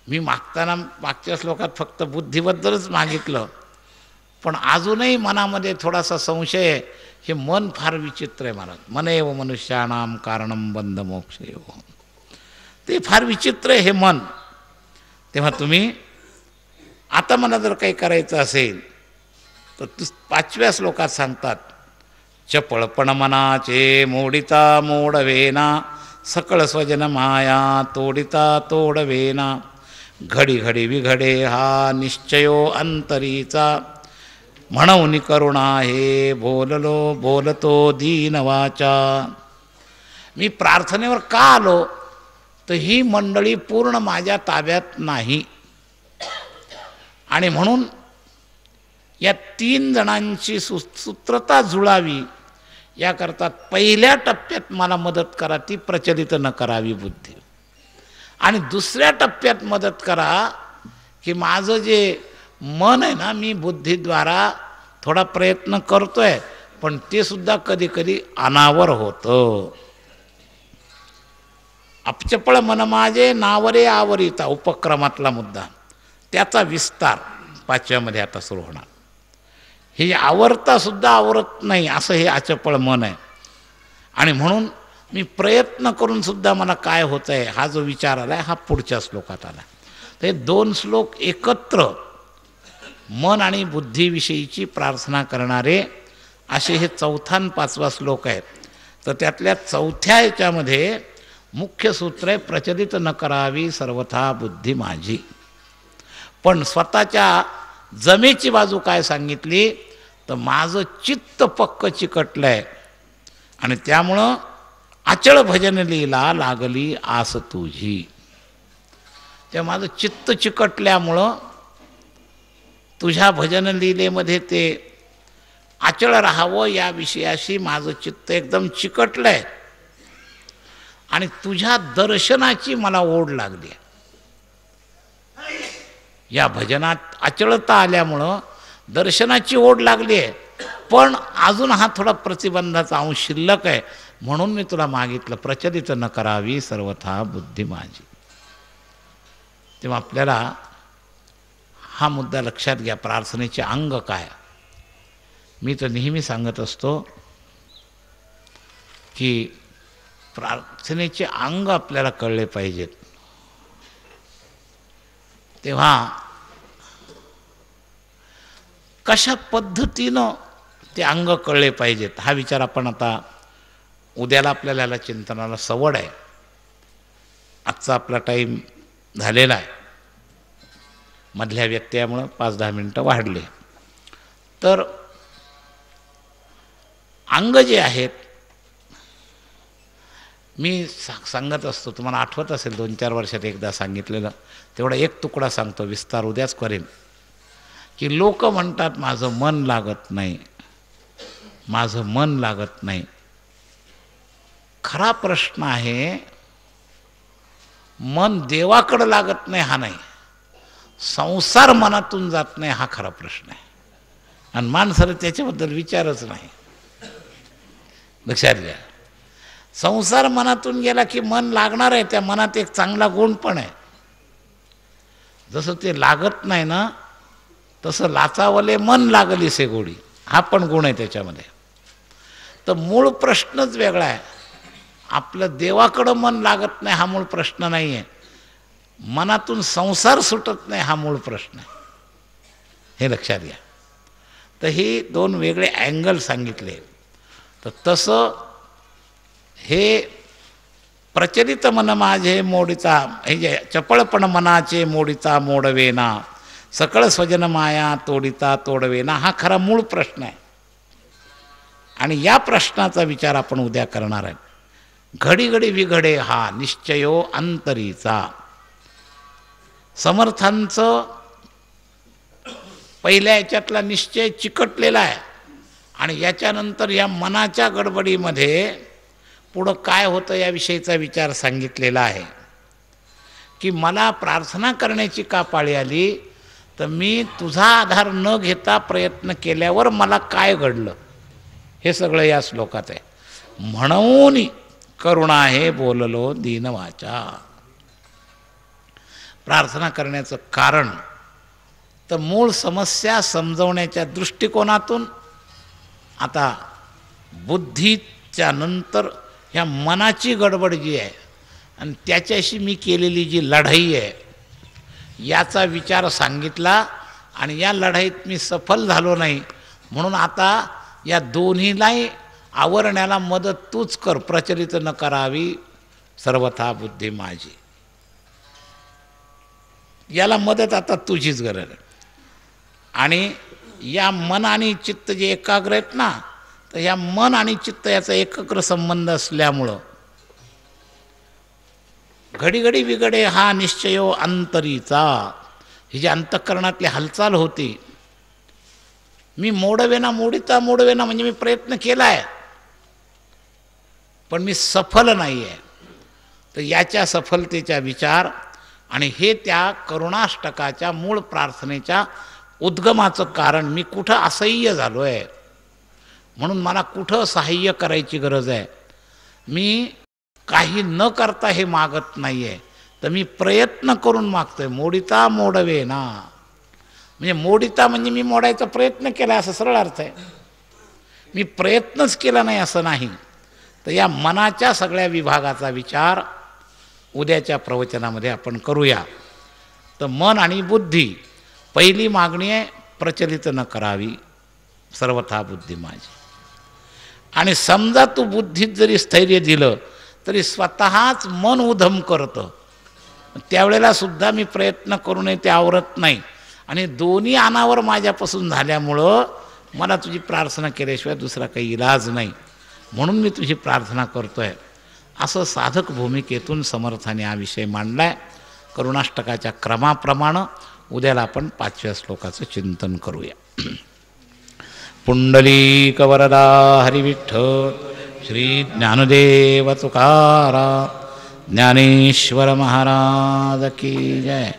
मी मागताना मागच्या श्लोकात फक्त बुद्धीबद्दलच मागितलं, पण अजूनही मनामध्ये थोडासा संशय आहे. हे मन फार विचित्र आहे महाराज. मनेव मनुष्याणाम कारणम बंध मोक्षयो. ते फार विचित्र आहे हे मन. तेव्हा तुम्ही आता मला जर काही करायचं असेल तर 5व्या श्लोकात सांगतात, चपळपण मनाचे मोडिता मोडवेना, सकळ स्वजन माया तोडिता तोडवेना, घडी घडी विघडे हा निश्चयो अंतरीचा, म्हणून करुणा हे बोललो बोलतो दीन वाचा. मी प्रार्थनेवर का आलो तर ही मंडळी पूर्ण माझ्या ताब्यात नाही, आणि म्हणून या 3 जणांची सूत्रता जुळावी याकरता पहिल्या टप्प्यात मला मदत करा, ती प्रचलित न करावी बुद्धी. आणि दुसऱ्या टप्प्यात मदत करा की माझं जे मन आहे ना, मी बुद्धीद्वारा थोडा प्रयत्न करतोय, पण ते सुद्धा कधी कधी अनावर होतं. अपचपळ मन माझे नावरे आवरिता, उपक्रमातला मुद्दा, त्याचा विस्तार 5व्यामध्ये आता सुरू होणार. हे आवरता सुद्धा आवरत नाही असं हे अचपळ मन आहे. आणि म्हणून मी प्रयत्न करून सुद्धा मला काय होत आहे हा जो विचार आला हा पुढच्या श्लोकात आला. तर 2 श्लोक एकत्र मन आणि बुद्धीविषयीची प्रार्थना करणारे असे हे 4था आणि 5वा श्लोक आहेत. तर त्यातल्या 4थ्या याच्यामध्ये मुख्य सूत्र आहे, प्रचलित न करावी सर्वथा बुद्धी माझी. पण स्वतःच्या जमेची बाजू काय सांगितली तर माझं चित्त पक्क चिकटलं आहे, आणि त्यामुळं अचळ भजन लीला लागली आस तुझी. तेव्हा माझं चित्त चिकटल्यामुळं तुझ्या भजन लीलेमध्ये ते अचळ राहावं या विषयाशी माझं चित्त एकदम चिकटलं आहे, आणि तुझ्या दर्शनाची मला ओढ लागली. या भजनात अचळता आल्यामुळं दर्शनाची ओढ लागली आहे, पण अजून हा थोडा प्रतिबंधाचा अंश शिल्लक आहे, म्हणून मी तुला मागितलं प्रचलित न करावी सर्वथा बुद्धी माझी. तेव्हा आपल्याला हा मुद्दा लक्षात घ्या, प्रार्थनेचे अंग काय. मी तर नेहमी सांगत असतो की प्रार्थनेचे अंग आपल्याला कळले पाहिजेत. तेव्हा कशा पद्धतीनं ते अंग कळले पाहिजेत हा विचार आपण आता उद्याला आपल्याला याला चिंतनाला सवड आहे. आजचा आपला टाईम झालेला आहे, मधल्या व्यत्ययामुळं 5-10 मिनटं वाढले. तर अंग जे आहेत मी सांगत असतो, तुम्हाला आठवत असेल 2-4 वर्षात एकदा सांगितलेलं, तेवढा एक तुकडा सांगतो, विस्तार उद्याच करेन. की लोक म्हणतात माझं मन लागत नाही, माझं मन लागत नाही. खरा प्रश्न आहे, मन देवाकडं लागत नाही हा नाही, संसार मनातून जात नाही हा खरा प्रश्न आहे. आणि माणसाला त्याच्याबद्दल विचारच नाही. लक्षात घ्या, संसार मनातून गेला की मन लागणार आहे. त्या मनात एक चांगला गुण पण आहे. जसं ते लागत नाही ना, तसं लाचावले मन लागली से गोडी, हा पण गुण आहे त्याच्यामध्ये. तर मूळ प्रश्नच वेगळा आहे. आपलं देवाकडं मन लागत नाही हा मूळ प्रश्न नाही आहे, मनातून संसार सुटत नाही हा मूळ प्रश्न आहे. हे लक्षात घ्या. तर हे 2 वेगळे अँगल सांगितले. तर तसं हे प्रचलित मन माझे मोडिता, हे जे चपळपण मनाचे मोडिता मोडवेना, सकळ स्वजन माया तोडिता तोडवेना, हा खरा मूळ प्रश्न आहे. आणि या प्रश्नाचा विचार आपण उद्या करणार आहे. घडी घडी विघडे हा निश्चयो अंतरीचा. समर्थांचं पहिल्या याच्यातला निश्चय चिकटलेला आहे, आणि याच्यानंतर या मनाच्या गडबडीमध्ये पुढं काय होतं याविषयीचा विचार सांगितलेला आहे. की मला प्रार्थना करण्याची का पाळी आली तर मी तुझा आधार न घेता प्रयत्न केल्यावर मला काय घडलं हे सगळं या श्लोकात आहे. म्हणून करुणा हे बोललो दीन वाचा. प्रार्थना करण्याचं कारण, तर मूळ समस्या समजवण्याच्या दृष्टिकोनातून आता बुद्धीच्या नंतर ह्या मनाची गडबड जी आहे आणि त्याच्याशी मी केलेली जी लढाई आहे याचा विचार सांगितला, आणि या लढाईत मी सफल झालो नाही, म्हणून आता या दोन्हीलाही आवरण्याला मदत तूच कर, प्रचलित न करावी सर्वथा बुद्धी माझी. याला मदत आता तुझीच गरज आहे. आणि या मन आणि चित्त जे एकाग्र आहेत ना, तर या मन आणि चित्त याचा एकत्र संबंध असल्यामुळं घडीघडी बिघडे हा निश्चयो अंतरीचा, ही जी अंतःकरणातली हालचाल होती, मी मोडवेना म्हणजे मी प्रयत्न केला आहे पण मी सफल नाही आहे. तर याच्या सफलतेचा विचार, आणि हे त्या करुणाष्टकाच्या मूळ प्रार्थनेच्या उद्गमाचं कारण, मी कुठं असह्य झालो आहे म्हणून मला कुठं सहाय्य करायची गरज आहे, मी काही न करता हे मागत नाही आहे, तर मी प्रयत्न करून मागतोय. मोडिता मोडवे ना, म्हणजे मोडिता म्हणजे मी मोडायचा प्रयत्न केला असं सरळ अर्थ आहे. मी प्रयत्नच केला नाही असं नाही. तर या मनाच्या सगळ्या विभागाचा विचार उद्याच्या प्रवचनामध्ये आपण करूया. तर मन आणि बुद्धी, पहिली मागणी आहे प्रचलित न करावी सर्वथा बुद्धी माझी. आणि समजा तू बुद्धीत जरी स्थैर्य दिलं तरी स्वतःच मन उधम करतं, त्यावेळेला सुद्धा मी प्रयत्न करूनही ते आवरत नाही. आणि दोन्ही अनावर माझ्यापासून झाल्यामुळं मला तुझी प्रार्थना केल्याशिवाय दुसरा काही इलाज नाही, म्हणून मी तुझी प्रार्थना करतोय. असं साधक भूमिकेतून समर्थाने हा विषय मांडलाय. करुणाष्टकाच्या क्रमाप्रमाणे उद्याला आपण 5व्या श्लोकाचं चिंतन करूया. पुंडलीक वरदा हरिविठ्ठल श्री ज्ञानदेव तुकाराम ज्ञानेश्वर महाराज की जय.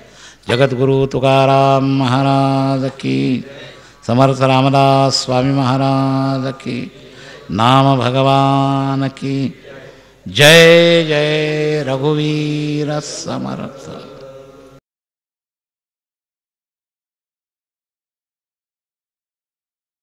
जगद्गुरु तुकाराम महाराज की, समर्थ रामदास स्वामी महाराज की, नाम भगवान की जय. जय रघुवीर समर्थ.